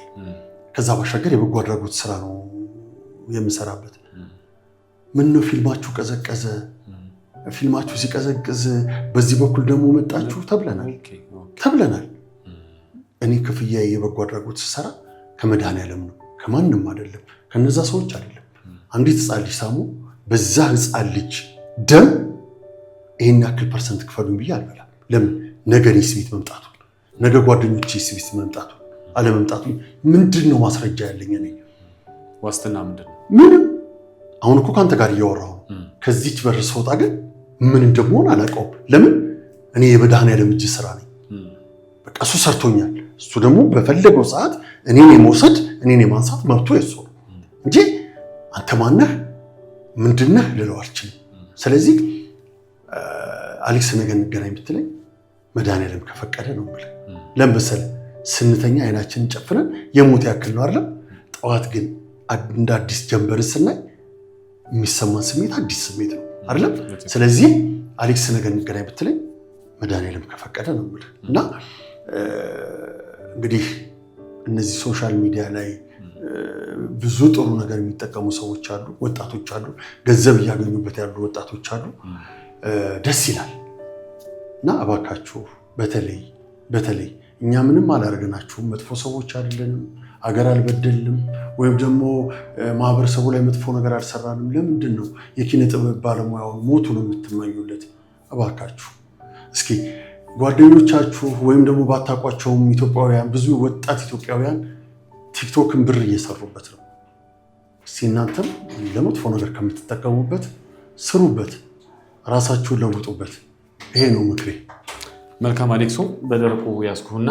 ከዛ ባሻገር የበጎ አድራጎት ስራ ነው የምሰራበት። ምን ነው ፊልማችሁ ቀዘቀዘ፣ ፊልማችሁ ሲቀዘቅዝ በዚህ በኩል ደግሞ መጣችሁ ተብለናል። እኔ ክፍያ የበጎ አድራጎት ስሰራ ከመድኃኔዓለም ነው፣ ከማንም አይደለም፣ ከነዛ ሰዎች አይደለም። አንዲት ህፃን ልጅ ሳሙ፣ በዛ ህፃን ልጅ ደም ይሄን ያክል ፐርሰንት ክፈሉኝ ብዬ አልበላም። ለምን ነገ እኔስ ቤት መምጣቱ፣ ነገ ጓደኞቼስ ቤት መምጣቱ አለመምጣቱ ምንድን ነው ማስረጃ ያለኝ? እኔ ዋስትና ምንድን ነው? ምንም። አሁን እኮ ካንተ ጋር እያወራሁ ከዚች በር ስወጣ ግን ምን እንደምሆን አላውቀውም። ለምን እኔ የመድኃኔዓለም እጅ ስራ ነኝ። በቃ እሱ ሰርቶኛል። እሱ ደግሞ በፈለገው ሰዓት እኔን የመውሰድ እኔን የማንሳት መብቶ የሱ ነው እንጂ አንተ ማነህ ምንድነህ ልለው አልችልም። ስለዚህ አሌክስ ነገ እንገናኝ ብትለኝ መድኃኔዓለም ከፈቀደ ነው የምልህ። ለምን መሰለህ? ስንተኛ አይናችንን ጨፍነን የሞት ያክል ነው አይደለም። ጠዋት ግን እንደ አዲስ ጀንበር ስናይ የሚሰማን ስሜት አዲስ ስሜት ነው። አይደለም። ስለዚህ አሌክስ ነገር እንገናኝ ብትለኝ መድኃኒዓለም ከፈቀደ ነው የምልህ። እና እንግዲህ እነዚህ ሶሻል ሚዲያ ላይ ብዙ ጥሩ ነገር የሚጠቀሙ ሰዎች አሉ፣ ወጣቶች አሉ፣ ገንዘብ እያገኙበት ያሉ ወጣቶች አሉ። ደስ ይላል። እና እባካችሁ በተለይ እኛ ምንም አላደረግናችሁም፣ መጥፎ ሰዎች አይደለንም፣ አገር አልበደልንም፣ ወይም ደግሞ ማህበረሰቡ ላይ መጥፎ ነገር አልሰራንም። ለምንድን ነው የኪነ ጥበብ ባለሙያውን ሞቱን የምትመኙለት? እባካችሁ እስኪ ጓደኞቻችሁ ወይም ደግሞ ባታውቋቸውም ኢትዮጵያውያን፣ ብዙ ወጣት ኢትዮጵያውያን ቲክቶክን ብር እየሰሩበት ነው። እስቲ እናንተም ለመጥፎ ነገር ከምትጠቀሙበት ስሩበት፣ ራሳችሁን ለውጡበት። ይሄ ነው ምክሬ። መልካም አሌክሶ፣ በደረቁ ያዝኩህና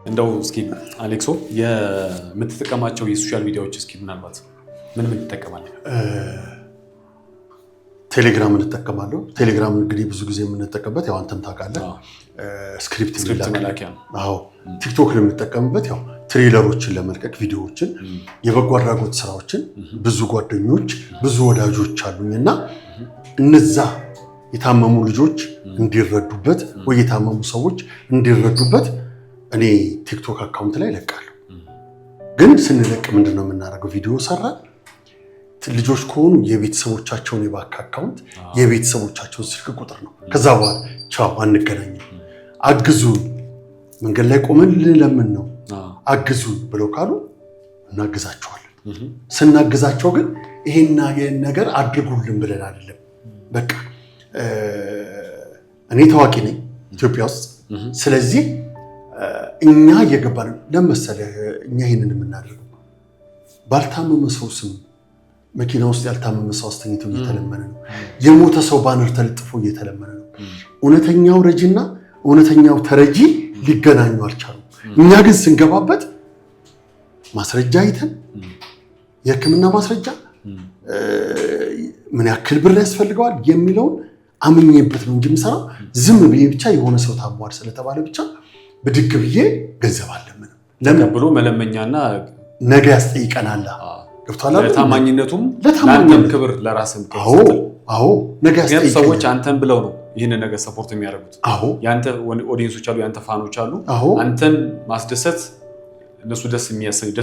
እንደው እስኪ አሌክሶ የምትጠቀማቸው የሶሻል ሚዲያዎች እስኪ ምናልባት ምን ትጠቀማለህ? ቴሌግራም እንጠቀማለሁ። ቴሌግራም እንግዲህ ብዙ ጊዜ የምንጠቀምበት ያው አንተም ታውቃለህ ስክሪፕት መላኪያ ነው። አዎ ቲክቶክ የምንጠቀምበት ያው ትሬለሮችን ለመልቀቅ ቪዲዮዎችን፣ የበጎ አድራጎት ስራዎችን ብዙ ጓደኞች ብዙ ወዳጆች አሉኝና እነዛ የታመሙ ልጆች እንዲረዱበት ወይ የታመሙ ሰዎች እንዲረዱበት እኔ ቲክቶክ አካውንት ላይ ለቃለሁ። ግን ስንለቅ ምንድነው የምናደርገው? ቪዲዮ ሰራን ልጆች ከሆኑ የቤተሰቦቻቸውን የባንክ አካውንት የቤተሰቦቻቸውን ስልክ ቁጥር ነው። ከዛ በኋላ ቻው አንገናኝም፣ አግዙን፣ መንገድ ላይ ቆመን ለምን ነው አግዙን ብለው ካሉ እናግዛቸዋለን። ስናግዛቸው ግን ይሄና ይሄን ነገር አድርጉልን ብለን አይደለም። በቃ እኔ ታዋቂ ነኝ ኢትዮጵያ ውስጥ። ስለዚህ እኛ እየገባን ለመሰለህ እኛ ይሄንን የምናደርገው ባልታመመ ሰው ስም መኪና ውስጥ ያልታመመ ሰው አስተኝቶ እየተለመነ ነው። የሞተ ሰው ባነር ተለጥፎ እየተለመነ ነው። እውነተኛው ረጂና እውነተኛው ተረጂ ሊገናኙ አልቻሉም። እኛ ግን ስንገባበት ማስረጃ አይተን የሕክምና ማስረጃ ምን ያክል ብር ያስፈልገዋል የሚለውን አምኜበት ነው እንጂ የምሰራው ዝም ብዬ ብቻ የሆነ ሰው ታሟል ስለተባለ ብቻ ብድግ ብዬ ገንዘብ አለምን ለምን ብሎ መለመኛና ነገ ያስጠይቀናል። ገብቷል። ለታማኝነቱም ለአንተም ክብር ለራስም ክብር። አዎ ነገ ያስጠይቀናል። ሰዎች አንተን ብለው ነው ይህንን ነገር ሰፖርት የሚያደርጉት። ያንተ ኦዲየንሶች አሉ፣ ያንተ ፋኖች አሉ። አንተን ማስደሰት እነሱ ደስ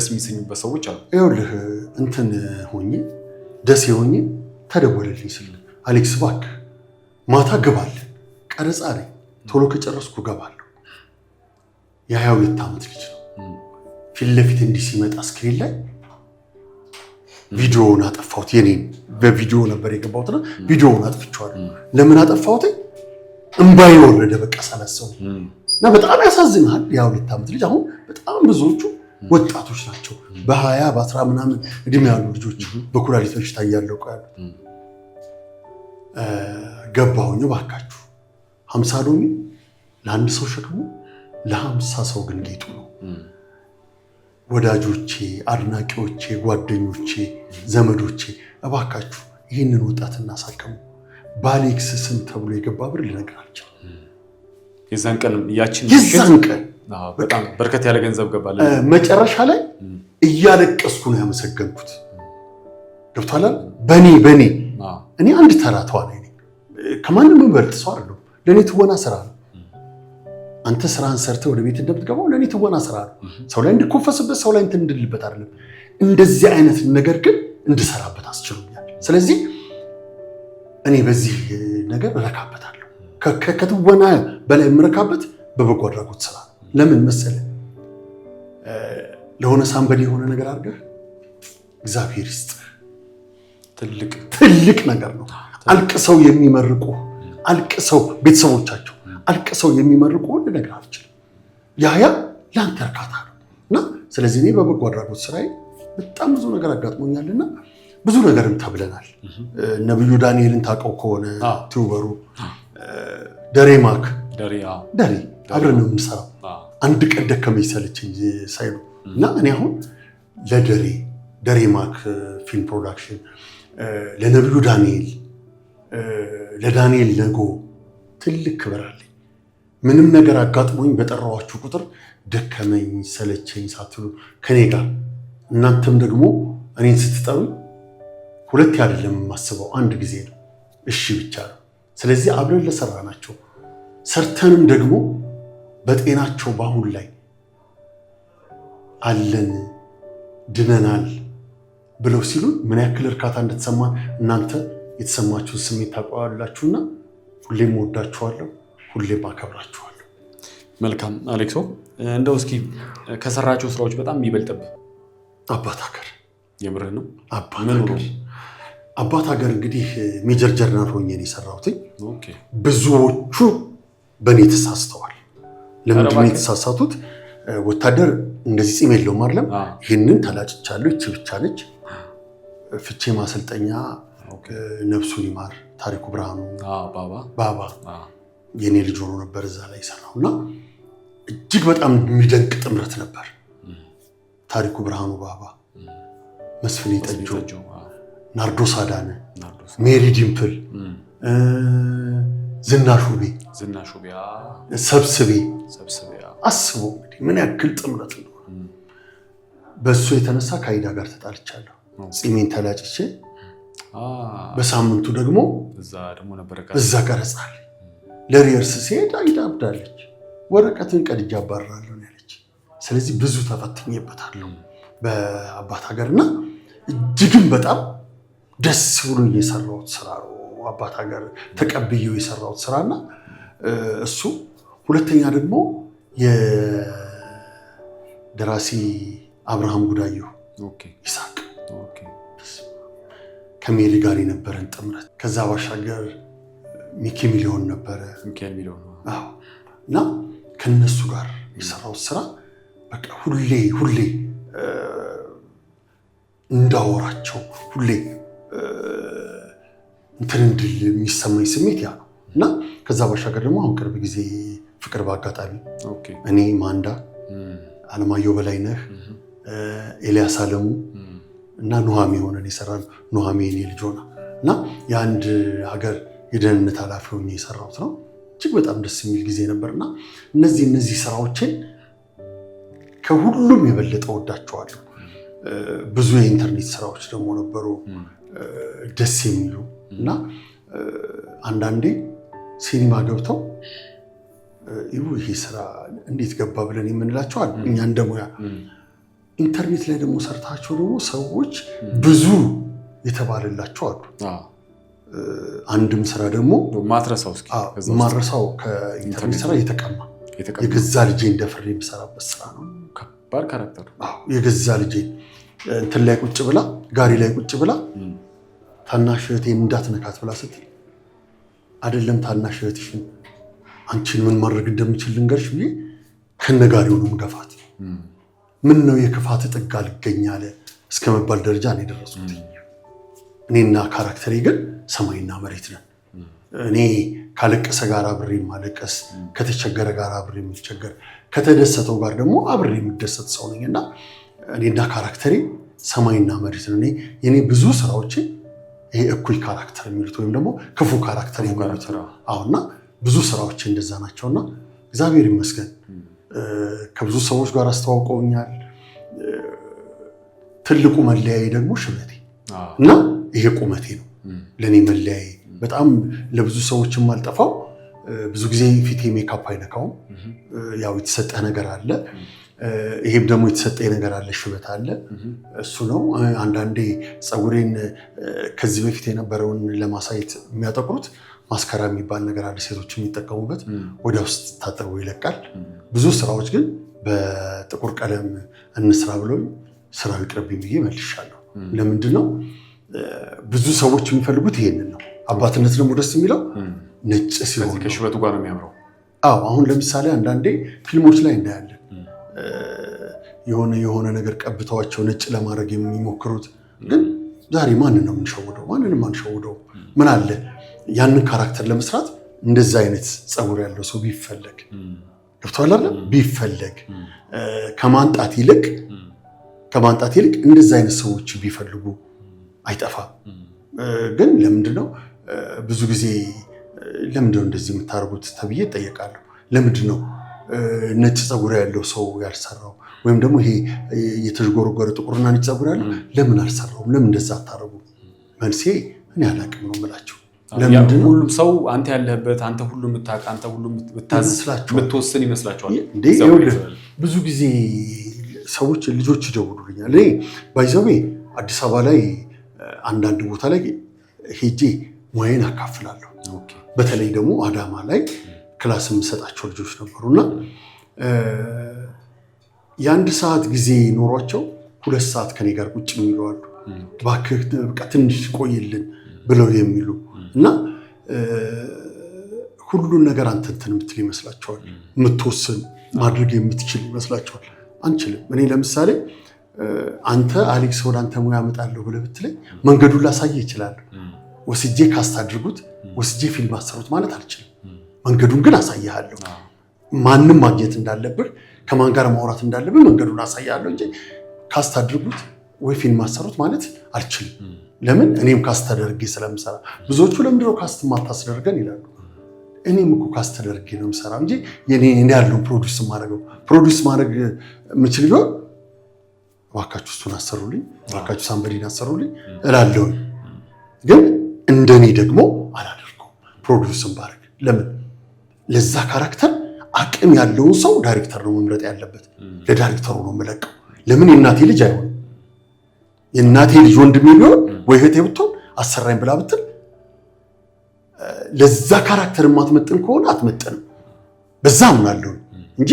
የሚሰኙበት ሰዎች አሉ። ይኸውልህ እንትን ሆኜ ደስ ሆኜ ተደወለልኝ ስል አሌክስ እባክህ ማታ ገባለሁ ቀረጻ ላይ ቶሎ ከጨረስኩ ገባለሁ። የ22 ዓመት ልጅ ነው። ፊት ለፊት እንዲህ ሲመጣ ስክሪን ላይ ቪዲዮውን አጠፋሁት። የኔን በቪዲዮ ነበር የገባሁትና ቪዲዮውን አጥፍቼዋለሁ። ለምን አጠፋሁት? እምባዬ ወረደ በቃ ሳላሰው እና በጣም ያሳዝናል። የ22 ዓመት ልጅ አሁን በጣም ብዙዎቹ ወጣቶች ናቸው። በ20 በ10 ምናምን እድሜ ያሉ ልጆች በኩላሊት በሽታ እያለቁ ያሉ። ገባሁኝ እባካችሁ 50 ሎሚ ለአንድ ሰው ሸክሙ ለ50 ሰው ግን ጌጡ ነው። ወዳጆቼ፣ አድናቂዎቼ፣ ጓደኞቼ፣ ዘመዶቼ እባካችሁ ይህንን ወጣት እናሳከሙ። በአሌክስ ስም ተብሎ የገባ ብር ልነግር አልችልም። የዛን ቀን በጣም በርከት ያለ ገንዘብ ገባለ። መጨረሻ ላይ እያለቀስኩ ነው ያመሰገንኩት። ገብቷል። በኔ እኔ አንድ ተራ ተዋናይ ነኝ። ከማንም በልጥ ሰው አይደለሁ። ለእኔ ትወና ስራ ነው። አንተ ስራን ሰርተህ ወደ ቤት እንደምትገባው ለእኔ ትወና ስራ ነው። ሰው ላይ እንድኮፈስበት፣ ሰው ላይ እንትን እንድልበት አይደለም። እንደዚህ አይነት ነገር ግን እንድሰራበት አስችሎኛል። ስለዚህ እኔ በዚህ ነገር እረካበታለሁ። ከትወና በላይ የምረካበት በበጎ አድራጎት ስራ ነው። ለምን መሰለህ? ለሆነ ሳንበዴ የሆነ ነገር አድርገህ እግዚአብሔር ይስጥህ ትልቅ ነገር ነው። አልቅሰው የሚመርቁ አልቅሰው ቤተሰቦቻቸው አልቅሰው የሚመርቁ ሁሉ ነገር አልችልም። ያ ለአንተ እርካታ ነው እና ስለዚህ እኔ በበጎ አድራጎት ስራዬ በጣም ብዙ ነገር አጋጥሞኛልና ብዙ ነገርም ተብለናል። ነብዩ ዳንኤልን ታውቀው ከሆነ ቲዩበሩ ደሬማክ ደሬ አብረን ነው የምንሰራው። አንድ ቀን ደከመኝ ሰለቸኝ ሳይሉ እና እኔ አሁን ለደሬማክ ፊልም ፕሮዳክሽን ለነብዩ ዳንኤል ለዳንኤል ለጎ ትልቅ ክብር አለኝ። ምንም ነገር አጋጥሞኝ በጠራዋችሁ ቁጥር ደከመኝ ሰለቸኝ ሳትሉ ከኔ ጋር እናንተም ደግሞ እኔን ስትጠሩ ሁለት አይደለም የማስበው አንድ ጊዜ ነው፣ እሺ ብቻ ነው። ስለዚህ አብረን ለሰራናቸው ሰርተንም ደግሞ በጤናቸው በአሁን ላይ አለን ድነናል ብለው ሲሉ ምን ያክል እርካታ እንደተሰማን እናንተ የተሰማችሁን ስሜት ታውቃላችሁና ሁሌም ወዳችኋለሁ፣ ሁሌም አከብራችኋለሁ። መልካም አሌክሶ፣ እንደው እስኪ ከሰራቸው ስራዎች በጣም የሚበልጥብህ አባት ሀገር የምርህ ነው? አባት ሀገር እንግዲህ ሜጀር ጀነራል ሆኜ ነው የሰራሁት። ብዙዎቹ በእኔ ተሳስተዋል። ለምንድን ነው የተሳሳቱት? ወታደር እንደዚህ ፂም የለውም አይደለም? ይህንን ተላጭቻለሁ፣ ይቺ ብቻ ነች። ፍቼ ማሰልጠኛ ነፍሱን ይማር ታሪኩ ብርሃኑ ባባ የኔ ልጅ ሆኖ ነበር እዛ ላይ ሰራውና እጅግ በጣም የሚደንቅ ጥምረት ነበር። ታሪኩ ብርሃኑ ባባ፣ መስፍኔ ጠጆ፣ ናርዶስ አዳነ፣ ሜሪ ዲምፕል፣ ዝናሹቤ ሰብስቤ አስቦ እንግዲህ ምን ያክል ጥምረት ነው። በእሱ የተነሳ ከአይዳ ጋር ተጣልቻለሁ። ፂሜን ተላጭቼ በሳምንቱ ደግሞ እዛ ቀረጻል። ለሪየርስ ሲሄድ አይዳ አብዳለች። ወረቀትን ቀድጄ አባርራለሁ ያለች። ስለዚህ ብዙ ተፈትኜበታለሁ በአባት ሀገርና እጅግም በጣም ደስ ብሎ የሰራሁት ስራ ነው። አባት ሀገር ተቀብዬው የሰራሁት ስራና እሱ ሁለተኛ ደግሞ የደራሲ አብርሃም ጉዳየሁ ይሳቅ ከሜሪ ጋር የነበረን ጥምረት ከዛ ባሻገር ሚኪ ሚሊዮን ነበረ እና ከነሱ ጋር የሰራሁት ስራ በቃ ሁሌ እንዳወራቸው ሁሌ እንትን እንድል የሚሰማኝ ስሜት ያ ነው እና ከዛ ባሻገር ደግሞ አሁን ቅርብ ጊዜ ፍቅር በአጋጣሚ እኔ ማንዳ አለማየሁ በላይነህ ኤልያስ አለሙ እና ኑሃሜ ሆነን የሰራን ኑሃሜ የኔ ልጅ ሆና እና የአንድ ሀገር የደህንነት ኃላፊ ሆኜ የሰራሁት ነው። እጅግ በጣም ደስ የሚል ጊዜ ነበርና እነዚህ ስራዎችን ከሁሉም የበለጠ ወዳቸዋለሁ። ብዙ የኢንተርኔት ስራዎች ደግሞ ነበሩ ደስ የሚሉ እና አንዳንዴ ሲኒማ ገብተው ይሄ ስራ እንዴት ገባ ብለን የምንላቸው አሉ። እኛ እንደሙያ ኢንተርኔት ላይ ደግሞ ሰርታቸው ደግሞ ሰዎች ብዙ የተባለላቸው አሉ። አንድም ስራ ደግሞ ማረሳው ከኢንተርኔት ስራ የተቀማ የገዛ ልጄ እንደፍሬ የምሰራበት ስራ ነው። ከባድ ካራክተር። የገዛ ልጄ እንትን ላይ ቁጭ ብላ ጋሪ ላይ ቁጭ ብላ ታናሽ እህቴን እንዳትነካት ብላ ስትል አይደለም ታናሽ እህትሽን አንቺን ምን ማድረግ እንደምችል ልንገርሽ ብዬ ከነጋሪው ነው የምገፋት። ምን ነው የክፋት ጥግ አልገኝ አለ እስከ መባል ደረጃ ነው የደረሱት። እኔና ካራክተሬ ግን ሰማይና መሬት ነን። እኔ ካለቀሰ ጋር አብሬ ማለቀስ፣ ከተቸገረ ጋር አብሬ የምቸገር፣ ከተደሰተው ጋር ደግሞ አብሬ የምደሰት ሰው ነኝና እኔና ካራክተሬ ሰማይና መሬት ነን። የኔ ብዙ ስራዎች ይሄ እኩይ ካራክተር የሚሉት ወይም ደግሞ ክፉ ካራክተር የሚሉት አሁንና ብዙ ስራዎች እንደዛ ናቸውና እግዚአብሔር ይመስገን ከብዙ ሰዎች ጋር አስተዋውቀውኛል። ትልቁ መለያዬ ደግሞ ሽበቴ እና ይሄ ቁመቴ ነው ለኔ መለያዬ። በጣም ለብዙ ሰዎች የማልጠፋው ብዙ ጊዜ ፊቴ ሜካፕ አይነካውም። ያው የተሰጠህ ነገር አለ፣ ይሄም ደግሞ የተሰጠኝ ነገር አለ፣ ሽበት አለ። እሱ ነው። አንዳንዴ ፀጉሬን ከዚህ በፊት የነበረውን ለማሳየት የሚያጠቁሩት ማስከራ የሚባል ነገር አለ፣ ሴቶች የሚጠቀሙበት፣ ወደ ውስጥ ታጥቦ ይለቃል። ብዙ ስራዎች ግን በጥቁር ቀለም እንስራ ብለው ስራው ይቅርብኝ ብዬ መልሻለሁ። ለምንድን ነው ብዙ ሰዎች የሚፈልጉት ይሄንን ነው። አባትነት ደግሞ ደስ የሚለው ነጭ ሲሆን ከሽበቱ ጋር ነው የሚያምረው። አሁን ለምሳሌ አንዳንዴ ፊልሞች ላይ እናያለን የሆነ ነገር ቀብተዋቸው ነጭ ለማድረግ የሚሞክሩት። ግን ዛሬ ማንን ነው የምንሸውደው? ማንንም አንሸውደው። ምን አለ ያንን ካራክተር ለመስራት እንደዛ አይነት ፀጉር ያለው ሰው ቢፈለግ ገብቶሃል አይደል? ቢፈለግ ከማንጣት ይልቅ እንደዛ አይነት ሰዎች ቢፈልጉ አይጠፋም። ግን ለምንድን ነው ብዙ ጊዜ ለምንድነው እንደዚህ የምታደርጉት ተብዬ እጠየቃለሁ። ለምንድነው ነጭ ፀጉር ያለው ሰው ያልሰራው ወይም ደግሞ ይሄ የተዥጎረጎረ ጥቁርና ነጭ ፀጉር ያለው ለምን አልሰራውም? ለምን እንደዛ አታረጉ? መልሴ እኔ አላቅም ነው የምላቸው። ለምንድነው ሁሉም ሰው አንተ ያለህበት አንተ ሁሉ የምታውቅ አንተ ሁሉ የምትወስን ይመስላችኋል? ብዙ ጊዜ ሰዎች ልጆች ይደውሉልኛል። እኔ ባይዘዌ አዲስ አበባ ላይ አንዳንድ ቦታ ላይ ሄጄ ሙያዬን አካፍላለሁ። በተለይ ደግሞ አዳማ ላይ ክላስ የምሰጣቸው ልጆች ነበሩና የአንድ ሰዓት ጊዜ ኖሯቸው 2 ሰዓት ከኔ ጋር ቁጭ የሚሉ አሉ። እባክህ በቃ ትንሽ ቆይልን ብለው የሚሉ እና ሁሉን ነገር አንተ እንትን የምትል ይመስላቸዋል። የምትወስን ማድረግ የምትችል ይመስላቸዋል። አንችልም። እኔ ለምሳሌ አንተ አሌክስ ወደ አንተ ሙያ አመጣለሁ ብለህ ብትለኝ መንገዱን ላሳየህ እችላለሁ። ወስጄ ካስት አድርጉት ወስጄ ፊልም አሰሩት ማለት አልችልም። መንገዱን ግን አሳይሃለሁ። ማንም ማግኘት እንዳለብህ ከማን ጋር ማውራት እንዳለብህ መንገዱን አሳይሃለሁ እንጂ ካስት አድርጉት ወይ ፊልም አሰሩት ማለት አልችልም። ለምን? እኔም ካስት ተደርጌ ስለምሰራ። ብዙዎቹ ለምንድነው ካስት ማታስደርገን ይላሉ። እኔም እኮ ካስት ተደርጌ ነው የምሰራው እንጂ እኔ ያለውን ፕሮዲውስ ማድረግ የምችል ቢሆን እባካችሁ እሱን አሰሩልኝ፣ እባካችሁ ሳምበዲን አሰሩልኝ እላለሁ። ግን እንደኔ ደግሞ አላደርገውም ፕሮዲውስን ባረግ። ለምን? ለዛ ካራክተር አቅም ያለውን ሰው ዳይሬክተር ነው መምረጥ ያለበት። ለዳይሬክተሩ ነው የምለቀው። ለምን? የእናቴ ልጅ አይሆንም። የእናቴ ልጅ ወንድሜ ቢሆን ወይ እህቴ ብትሆን አሰራኝ ብላ ብትል ለዛ ካራክተር የማትመጥን ከሆነ አትመጥንም። በዛ አምናለሁ እንጂ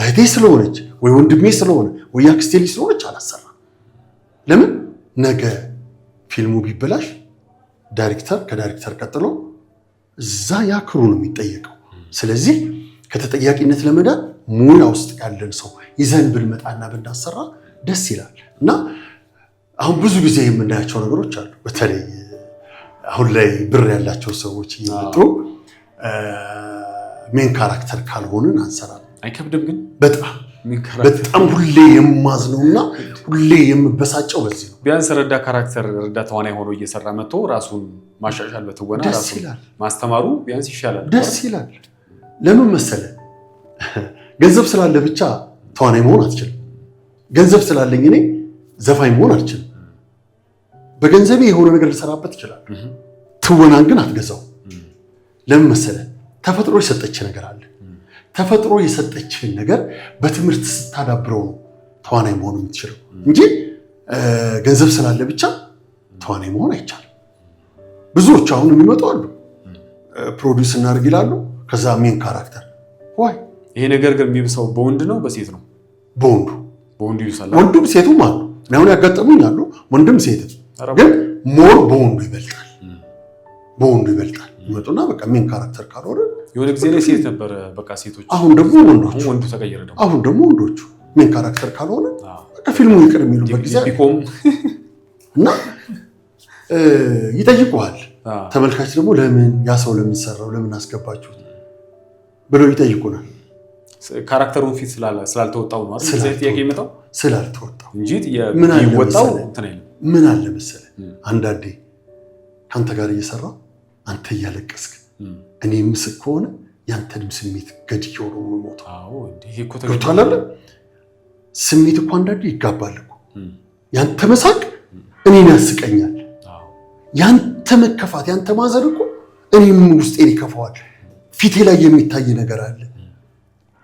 እህቴ ስለሆነች ወይ ወንድሜ ስለሆነ ወይ አክስቴ ልጅ ስለሆነች አላሰራም። ለምን? ነገ ፊልሙ ቢበላሽ ከዳይሬክተር ቀጥሎ እዛ ያ ክሩ ነው የሚጠየቀው። ስለዚህ ከተጠያቂነት ለመዳን ሙያ ውስጥ ያለን ሰው ይዘን ብንመጣና ብናሰራ ደስ ይላል። እና አሁን ብዙ ጊዜ የምናያቸው ነገሮች አሉ። በተለይ አሁን ላይ ብር ያላቸው ሰዎች እየመጡ ሜን ካራክተር ካልሆንን አንሰራም። አይከብድም? ግን በጣም ሁሌ የማዝነውና ሁሌ የምበሳጨው በዚህ ነው። ቢያንስ ረዳት ተዋናይ ሆኖ እየሰራ መጥቶ ራሱን ማሻሻል በትወና ራሱን ማስተማሩ ቢያንስ ይሻላል። ደስ ይላል። ለምን መሰለ? ገንዘብ ስላለ ብቻ ተዋናይ መሆን አትችልም። ገንዘብ ስላለኝ እኔ ዘፋኝ መሆን አልችልም። በገንዘቤ የሆነ ነገር ልሰራበት ይችላል። ትወናን ግን አትገዛው። ለምን መሰለ? ተፈጥሮ የሰጠች ነገር አለ። ተፈጥሮ የሰጠችን ነገር በትምህርት ስታዳብረው ነው ተዋናይ መሆን የምትችለው እንጂ ገንዘብ ስላለ ብቻ ተዋናይ መሆን አይቻልም። ብዙዎች አሁን የሚመጡ አሉ፣ ፕሮዲውስ እናድርግ ይላሉ። ከዛ ሜን ካራክተር ወይ ይሄ ነገር ግን የሚብሰው በወንድ ነው በሴት ነው? በወንዱ ይብሳል። ወንዱም ሴቱም አሉ። አሁን ያጋጠሙኝ አሉ፣ ወንድም ሴትም። ግን ሞር በወንዱ ይበልጣል። ይመጡና በቃ ሜን ካራክተር ካልሆነ የሆነ ጊዜ ላይ ሴት ነበር፣ በቃ ሴቶች። አሁን ደግሞ ወንዱ ተቀየረ። አሁን ደግሞ ወንዶቹ ሜን ካራክተር ካልሆነ በቃ ፊልሙ ይቅር የሚሉበት ጊዜ እና ይጠይቁሃል። ተመልካች ደግሞ ለምን ያ ሰው ለምን ሰራው ለምን አስገባችሁት ብለው ይጠይቁናል። ካራክተሩን ፊት ስላልተወጣው ነው አይደል? ስለዚህ ጥያቄ ይመጣው ስላልተወጣው እንጂ ይወጣው እንትን አይደለም። ምን አለ መሰለህ፣ አንዳንዴ ካንተ ጋር እየሰራ አንተ እያለቀስክ እኔ ምስክ ከሆነ ያንተንም ስሜት ገድየው ነው የምሞተው። አዎ ይሄ እኮ ተገጥቷል። ስሜት እኮ አንዳንዴ ይጋባል እኮ። ያንተ መሳቅ እኔን ያስቀኛል፣ ያንተ መከፋት ያንተ ማዘን እኮ እኔም ውስጤን ይከፋዋል። ፊቴ ላይ የሚታይ ነገር አለ።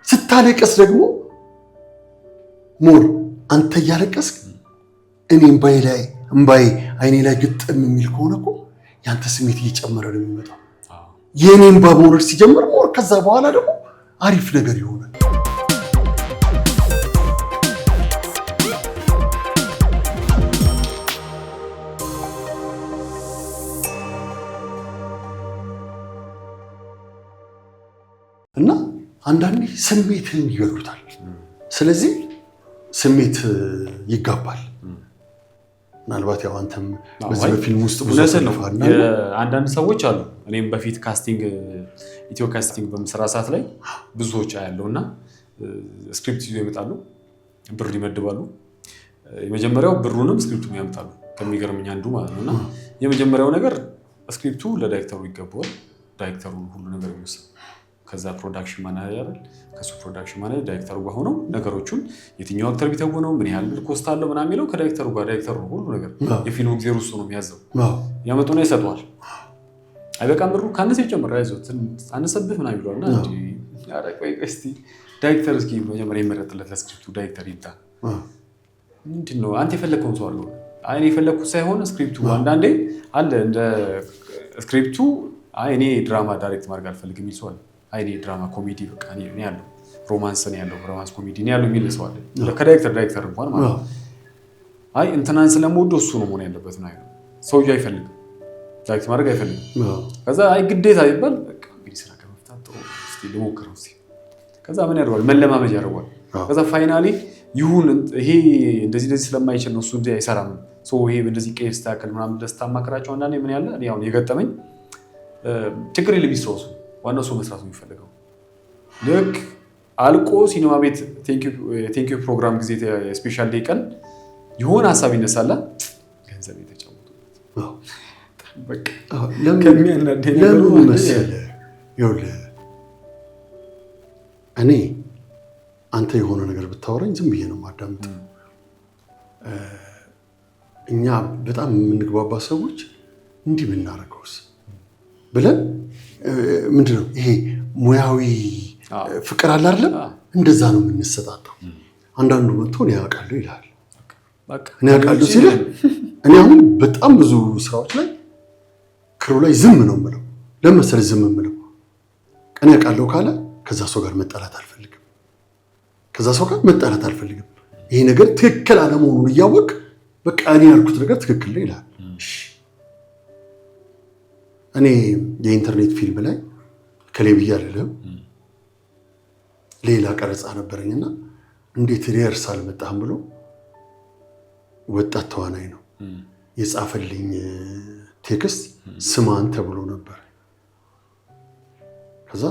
ስታለቀስ ደግሞ ሞር አንተ እያለቀስክ እኔ እምባዬ አይኔ ላይ ግጥም የሚል ከሆነ እኮ ያንተ ስሜት እየጨመረ ነው የሚመጣው። የኔ እምባ መውረድ ሲጀምር ሞር ከዛ በኋላ ደግሞ አሪፍ ነገር ይሆናል። እና አንዳንዴ ስሜትን ይገሉታል። ስለዚህ ስሜት ይጋባል። ምናልባት ያው አንተም በዚህ በፊልም ውስጥ ብዙ ተሳትፈሃል። አንዳንድ ሰዎች አሉ። እኔም በፊት ኢትዮ ካስቲንግ በምሰራ ሰዓት ላይ ብዙ ሰዎች አያለውና ስክሪፕት ይዘው ይመጣሉ፣ ብር ይመድባሉ። የመጀመሪያው ብሩንም ስክሪፕቱን ያመጣሉ። ከሚገርመኝ አንዱ ማለት ነውና የመጀመሪያው ነገር ስክሪፕቱ ለዳይሬክተሩ ይገባዋል ዳይሬክተሩ ሁሉ ነገር ይወስድ ከዛ ፕሮዳክሽን ማናጀር ከሱ ፕሮዳክሽን ማናጀር ዳይሬክተሩ ጋር ሆነው ነገሮቹን የትኛው አክተር ቢተወነው ምን ያህል ኮስት አለው ምናምን የሚለው ከዳይሬክተሩ ጋር ዳይሬክተሩ ሁሉ ነገር የፊልሙ ጊዜ ውስጥ ነው የሚያዘው ያመጡና ይሰጧል አይበቃም ብሩ ካነሰ ይጨምር አይዞት አነሰብህ ምናምን ይሏልና እንጂ ያረቀይ እስቲ ዳይሬክተር እስኪ መጀመሪያ ይመረጥለት ለስክሪፕቱ ዳይሬክተር ይጣ ምንድነው አንተ የፈለከውን ሰው አለው አይኔ የፈለኩት ሳይሆን ስክሪፕቱ አንዳንዴ አለ እንደ ስክሪፕቱ እኔ ድራማ ዳይሬክት ማድረግ አልፈልግም ይልሰዋል አይኔ ድራማ ኮሜዲ በቃ እኔ ያለው ሮማንስ ነው ያለው ሮማንስ ኮሜዲ ነው ያለው ይልሰዋል ከዳይሬክተር እንኳን ማለት አይ እንትናን ስለምወደው እሱ ነው መሆን ያለበት ነው አይደል ሰውዬው አይፈልግም ዳይሬክት ማድረግ አይፈልግም ከዛ አይ ግዴታ ይባል በቃ እንግዲህ ስራ ከመፍታት ጥሩ እስቲ ልሞክረው እስቲ ከዛ ምን ያደርጋል መለማመጃ ያደርጋል ከዛ ፋይናሊ ይሁን ይሄ እንደዚህ ስለማይችል ነው እሱ እንደ አይሰራም ይሄ እንደዚህ ቄስ ታከል ምናምን ደስታ ማከራቸው አንዳንዴ ምን ያለ እኔ አሁን የገጠመኝ ችግር የለም ይስራው ዋናው ሰው መስራት ነው የሚፈልገው ልክ አልቆ ሲኒማ ቤት ቴንክ ዩ ፕሮግራም ጊዜ ስፔሻል ዴይ ቀን የሆነ ሐሳብ ይነሳላ ገንዘብ የተጫወቱበት በቃ ለምን መሰለህ ይኸውልህ እኔ አንተ የሆነ ነገር ብታወራኝ ዝም ብዬ ነው የማዳምጠው እኛ በጣም የምንግባባ ሰዎች እንዲህ ብናረገውስ ብለን ምንድነው ይሄ ሙያዊ ፍቅር አለ አይደል እንደዛ ነው የምንሰጣጣው አንዳንዱ መጥቶ ነው ያውቃሉ ይላል በቃ እኔ ያውቃሉ ሲል እኔ አሁን በጣም ብዙ ስራዎች ላይ ክሩ ላይ ዝም ነው የምለው ለምሳሌ ዝም የምለው እኔ ያውቃሉ ካለ ከዛ ሰው ጋር መጣላት አልፈልግም ይሄ ነገር ትክክል አለመሆኑን እያወቅ በቃ እኔ ያልኩት ነገር ትክክል ነው ይላል እኔ የኢንተርኔት ፊልም ላይ ከሌብያ አይደለም ሌላ ቀረጻ ነበርኝና እንዴት ሪሄርሳል መጣም ብሎ ወጣት ተዋናይ ነው የጻፈልኝ ቴክስት ስማን ተብሎ ነበር ከዛ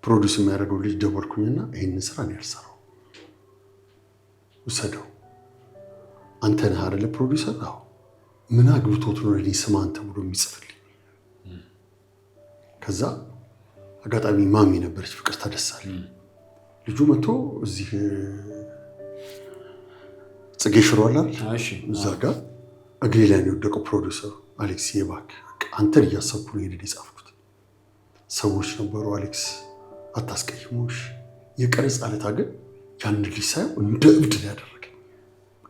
ፕሮዲዩስ የሚያደርገው ልጅ ደወልኩኝና ይሄንን ስራ ነው ያልሰራው ወሰደው አንተ ነህ አይደል ፕሮዲዩሰር አዎ ምን አግብቶት ነው ለኔ ስማን ተብሎ የሚጽፍልኝ ከዛ አጋጣሚ ማሚ ነበረች ፍቅር ታደሳል ልጁ መጥቶ እዚህ ጽጌ ሽሯል አይደል እዛ ጋር እግሬ ላይ ነው የወደቀው ፕሮዲዩሰር አሌክስ የባክ አንተ እያሰብኩ ነው የኔ ጻፍኩት ሰዎች ነበሩ አሌክስ አታስቀይሙሽ የቀረጽ አለታ ግን ያን ልጅ ሳይው እንደ እብድ ያደረገኝ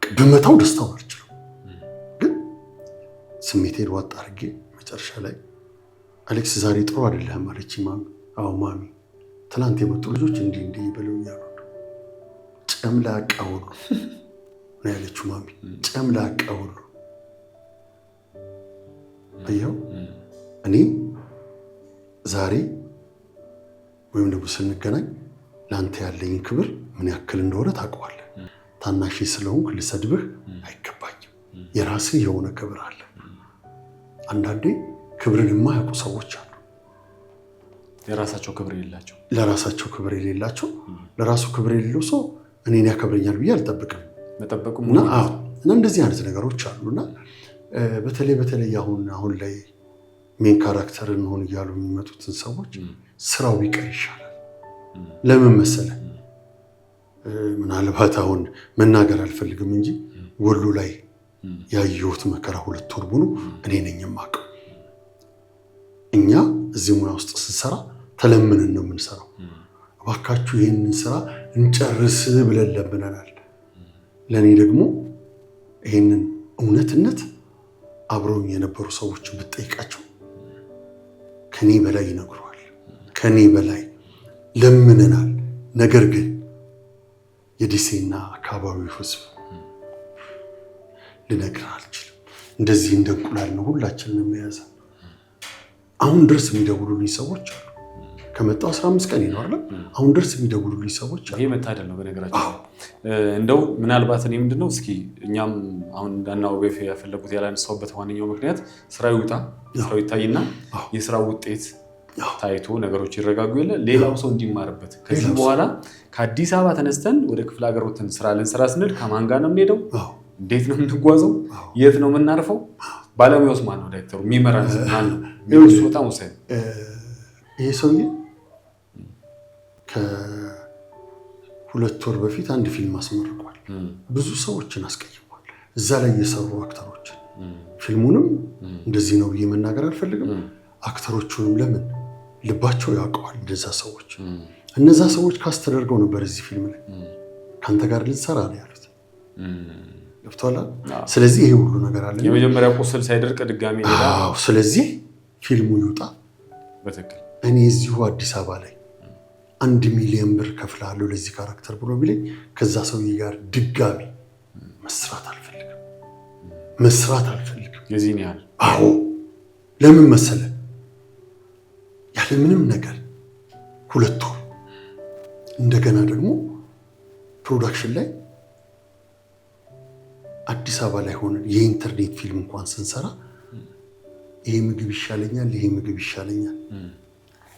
በመታው ደስታው አልችልም ግን ስሜቴን ዋጥ አድርጌ መጨረሻ ላይ አሌክስ ዛሬ ጥሩ አይደለም አለች ማሚ አዎ ማሚ ትላንት የመጡ ልጆች እንዲህ ይበሉኛል ጨምላቃ ሁሉ ነው ያለችው ማሚ ጨምላቃ ሁሉ አየው እኔ ዛሬ ወይም ደግሞ ስንገናኝ ላንተ ያለኝ ክብር ምን ያክል እንደሆነ ታውቀዋለህ ታናሽ ስለሆንክ ልሰድብህ አይገባኝም የራስህ የሆነ ክብር አለ አንዳንዴ ክብርን የማያውቁ ሰዎች አሉ ለራሳቸው ክብር የሌላቸው ለራሱ ክብር የሌለው ሰው እኔን ያከብረኛል ብዬ አልጠብቅም እና እንደዚህ አይነት ነገሮች አሉና በተለይ አሁን ላይ ሜን ካራክተር እንሆን እያሉ የሚመጡትን ሰዎች ስራው ቢቀር ይሻላል ለምን መሰለህ ምናልባት አሁን መናገር አልፈልግም እንጂ ወሎ ላይ ያየሁት መከራ 2 ወር ሙሉ እኔ ነኝ የማውቀው እኛ እዚህ ሙያ ውስጥ ስንሰራ ተለምነን ነው የምንሰራው እባካችሁ ይሄንን ስራ እንጨርስ ብለን ለምነናል ለኔ ደግሞ ይሄንን እውነትነት አብረውኝ የነበሩ ሰዎች ብትጠይቃቸው ከኔ በላይ ይነግሯል ከኔ በላይ ለምነናል ነገር ግን የዲሴና አካባቢው ህዝብ ልነግርህ አልችልም እንደዚህ እንደ እንቁላል ነው ሁላችንም የሚያዘ አሁን ድረስ የሚደውሉልኝ ሰዎች አሉ ከመጣው 15 ቀን ነው አይደል አሁን ድረስ የሚደውሉልኝ ሰዎች አሉ ይሄ መታደል ነው በነገራችን እንደው ምናልባት እኔ ምንድነው እስኪ እኛም አሁን እንዳናው በፊ ያፈለጉት ያላነሳውበት ዋነኛው ምክንያት ስራው ይታይና የስራው ውጤት ታይቶ ነገሮች ይረጋጉ የለ ሌላው ሰው እንዲማርበት ከዚህ በኋላ ከአዲስ አበባ ተነስተን ወደ ክፍለ ሀገር ወጥተን ስራ ልንሰራ ስንል ከማን ጋር ነው የምንሄደው እንዴት ነው የምንጓዘው የት ነው የምናርፈው ባለሙያውስ ማን ነው? ዳይሬክተሩ የሚመራን ማን ነው? እሱ በጣም ወሳኝ ነው። ይሄ ሰውዬ ከ2 ወር በፊት አንድ ፊልም አስመርቋል። ብዙ ሰዎችን አስቀይሟል። እዛ ላይ የሰሩ አክተሮችን ፊልሙንም እንደዚህ ነው ብዬ መናገር አልፈልግም። አክተሮቹንም ለምን ልባቸው ያውቀዋል። እነዛ ሰዎች ካስተደርገው ነበር እዚህ ፊልም ላይ ከአንተ ጋር ልንሰራ ነው ያሉት። ገብቶሃል? ስለዚህ ይሄ ሁሉ ነገር አለ። የመጀመሪያ ቁስል ሳይደርቅ ድጋሚ ሌላ። ስለዚህ ፊልሙ ይውጣ። በትክክል እኔ እዚሁ አዲስ አበባ ላይ 1 ሚሊዮን ብር ከፍላለሁ ለዚህ ካራክተር ብሎ ቢለኝ ከዛ ሰውዬ ጋር ድጋሚ መስራት አልፈልግም። የዚህን ያህል አዎ። ለምን መሰለ? ያለ ምንም ነገር 2 ወር እንደገና ደግሞ ፕሮዳክሽን ላይ አዲስ አበባ ላይ ሆነን የኢንተርኔት ፊልም እንኳን ስንሰራ ይሄ ምግብ ይሻለኛል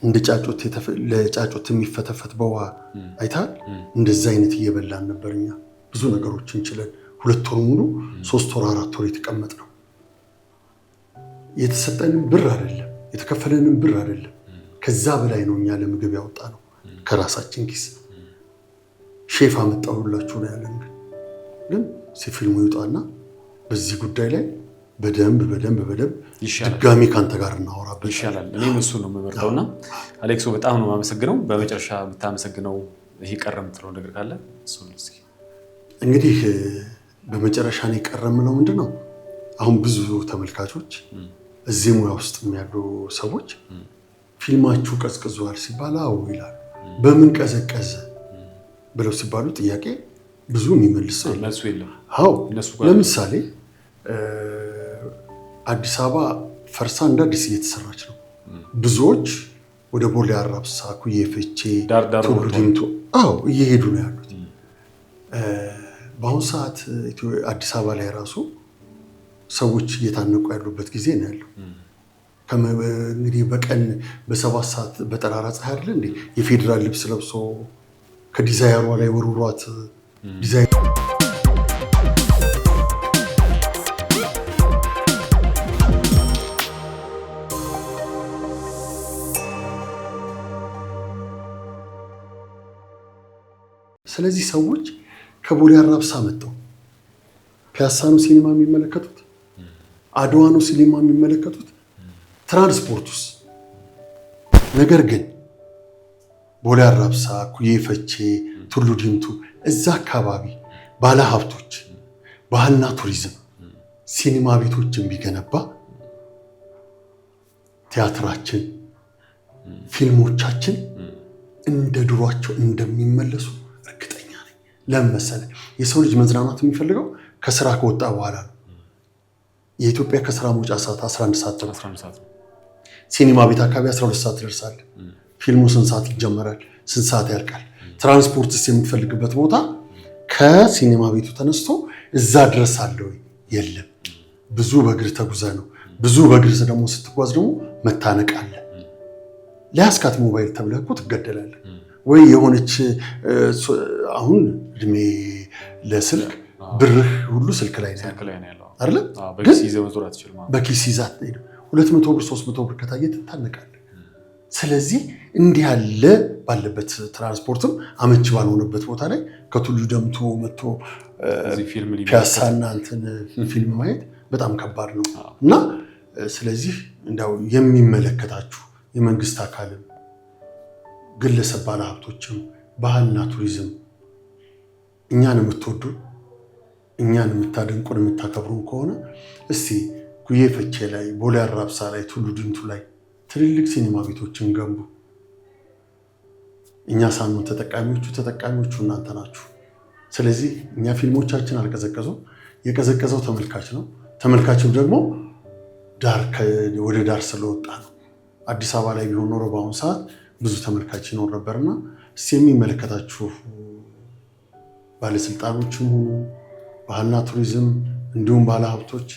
እንደ ለጫጩት የሚፈተፈት በውሃ አይታል። እንደዛ አይነት እየበላን ነበርኛ ብዙ ነገሮችን ችለን 2 ወር ሙሉ 3 ወር 4 ወር የተቀመጥ ነው። የተሰጠንን ብር አይደለም የተከፈለንን ብር አይደለም፣ ከዛ በላይ ነው እኛ ለምግብ ያወጣ ነው ከራሳችን ኪስ። ሼፍ አመጣሁላችሁ ነው ያለን። ግን ፊልሙ ይውጣና በዚህ ጉዳይ ላይ በደንብ ድጋሚ ካንተ ጋር እናወራበት ይሻላል። እኔም እሱ ነው የምመርጠውና አሌክሶ በጣም ነው የማመሰግነው። በመጨረሻ የምታመሰግነው ይሄ ቀረ የምትለው ነገር ካለ እሱ ነው። እስኪ እንግዲህ በመጨረሻ ነው የቀረ የምለው ምንድን ነው? አሁን ብዙ ተመልካቾች እዚህ ሙያ ውስጥ ያሉ ሰዎች ፊልማችሁ ቀዝቅዟል ሲባል አዎ ይላሉ። በምን ቀዘቀዘ ብለው ሲባሉ ጥያቄ ብዙ የሚመልስ ሰው የለም። አዎ ለምሳሌ አዲስ አበባ ፈርሳ እንደ አዲስ እየተሰራች ነው። ብዙዎች ወደ ቦሌ አራብሳ፣ ኩዬ ፈቼ፣ ቱሉ ዲምቱ እየሄዱ ነው ያሉት። በአሁኑ ሰዓት አዲስ አበባ ላይ ራሱ ሰዎች እየታነቁ ያሉበት ጊዜ ነው ያለው። እንግዲህ በቀን በ7 ሰዓት በጠራራ ፀሐይ አይደለ እንዴ የፌዴራል ልብስ ለብሶ ከዲዛይነሯ ላይ ወርውሯት ዲዛይን ስለዚህ ሰዎች ከቦሌ አራብሳ መጥተው ፒያሳ ነው ሲኒማ የሚመለከቱት፣ አድዋ ነው ሲኒማ የሚመለከቱት፣ ትራንስፖርቱስ። ነገር ግን ቦሌ አራብሳ፣ ኩዬ ፈቼ፣ ቱሉ ዲምቱ እዛ አካባቢ ባለሀብቶች ባህልና ቱሪዝም ሲኒማ ቤቶችን ቢገነባ ቲያትራችን፣ ፊልሞቻችን እንደ ድሯቸው እንደሚመለሱ እርግጠኛ ነኝ። ለምን መሰለህ? የሰው ልጅ መዝናናት የሚፈልገው ከስራ ከወጣ በኋላ ነው። የኢትዮጵያ ከስራ መውጫ ሰዓት 11 ሰዓት ነው። ሲኒማ ቤት አካባቢ 12 ሰዓት ይደርሳል። ፊልሙ ስንት ሰዓት ይጀመራል? ስንት ሰዓት ያልቃል? ትራንስፖርትስ የምትፈልግበት ቦታ ከሲኒማ ቤቱ ተነስቶ እዛ ድረስ አለ ወይ? የለም። ብዙ በእግር ተጉዘ ነው። ብዙ በእግር ደግሞ ስትጓዝ ደግሞ መታነቅ አለ። ለያስካት ሞባይል ተብለህ እኮ ትገደላለህ። ወይ የሆነች አሁን እድሜ ለስልክ ብርህ ሁሉ ስልክ ላይ ነው ያለው አይደል? በኪስ ይዘህ 200 ብር 300 ብር ከታየ ትታነቃለህ። ስለዚህ እንዲህ ያለ ባለበት ትራንስፖርትም አመች ባልሆነበት ቦታ ላይ ከቱሉ ደምቶ መጥቶ ፒያሳና እንትን ፊልም ማየት በጣም ከባድ ነው እና ስለዚህ እንዳው የሚመለከታችሁ የመንግስት አካልም ግለሰብ ባለሀብቶችም ባህልና ቱሪዝም እኛን የምትወዱ እኛን የምታደንቁን የምታከብሩን ከሆነ እስቲ ኩዬ ፈቼ ላይ፣ ቦሌ አራብሳ ላይ፣ ቱሉ ዲምቱ ላይ ትልልቅ ሲኒማ ቤቶችን ገንቡ። እኛ ሳንሆን ተጠቃሚዎቹ እናንተ ናችሁ። ስለዚህ እኛ ፊልሞቻችን አልቀዘቀዙም። የቀዘቀዘው ተመልካች ነው። ተመልካችም ደግሞ ወደ ዳር ስለወጣ ነው። አዲስ አበባ ላይ ቢሆን ኖሮ በአሁኑ ሰዓት ብዙ ተመልካች ይኖር ነበርና እስቲ የሚመለከታችሁ ባለስልጣኖችም ሆኑ ባህልና ቱሪዝም እንዲሁም ባለሀብቶች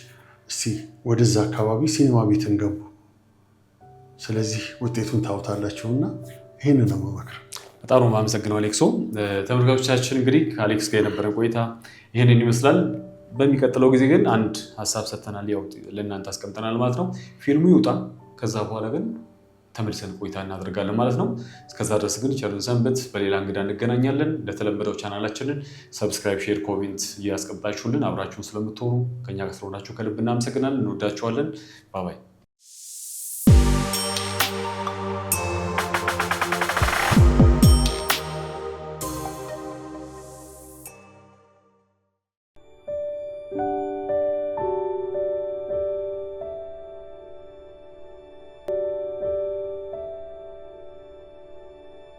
እስቲ ወደዛ አካባቢ ሲኒማ ቤትን ገቡ። ስለዚህ ውጤቱን ታውታላችሁና ይህን ነው መመክር። በጣም ነው የማመሰግነው አሌክሶ። ተመልካቾቻችን እንግዲህ ከአሌክስ ጋር የነበረን ቆይታ ይህንን ይመስላል። በሚቀጥለው ጊዜ ግን አንድ ሀሳብ ሰጥተናል፣ ያው ለእናንተ አስቀምጠናል ማለት ነው። ፊልሙ ይውጣ፣ ከዛ በኋላ ግን ተመልሰን ቆይታ እናደርጋለን ማለት ነው። እስከዛ ድረስ ግን ቸርን ሰንብት። በሌላ እንግዳ እንገናኛለን። እንደተለመደው ቻናላችንን ሰብስክራይብ፣ ሼር፣ ኮሜንት እያስቀምጣችሁልን አብራችሁን ስለምትሆኑ ከኛ ጋር ስለሆናችሁ ከልብ እናመሰግናለን። እንወዳችኋለን። ባባይ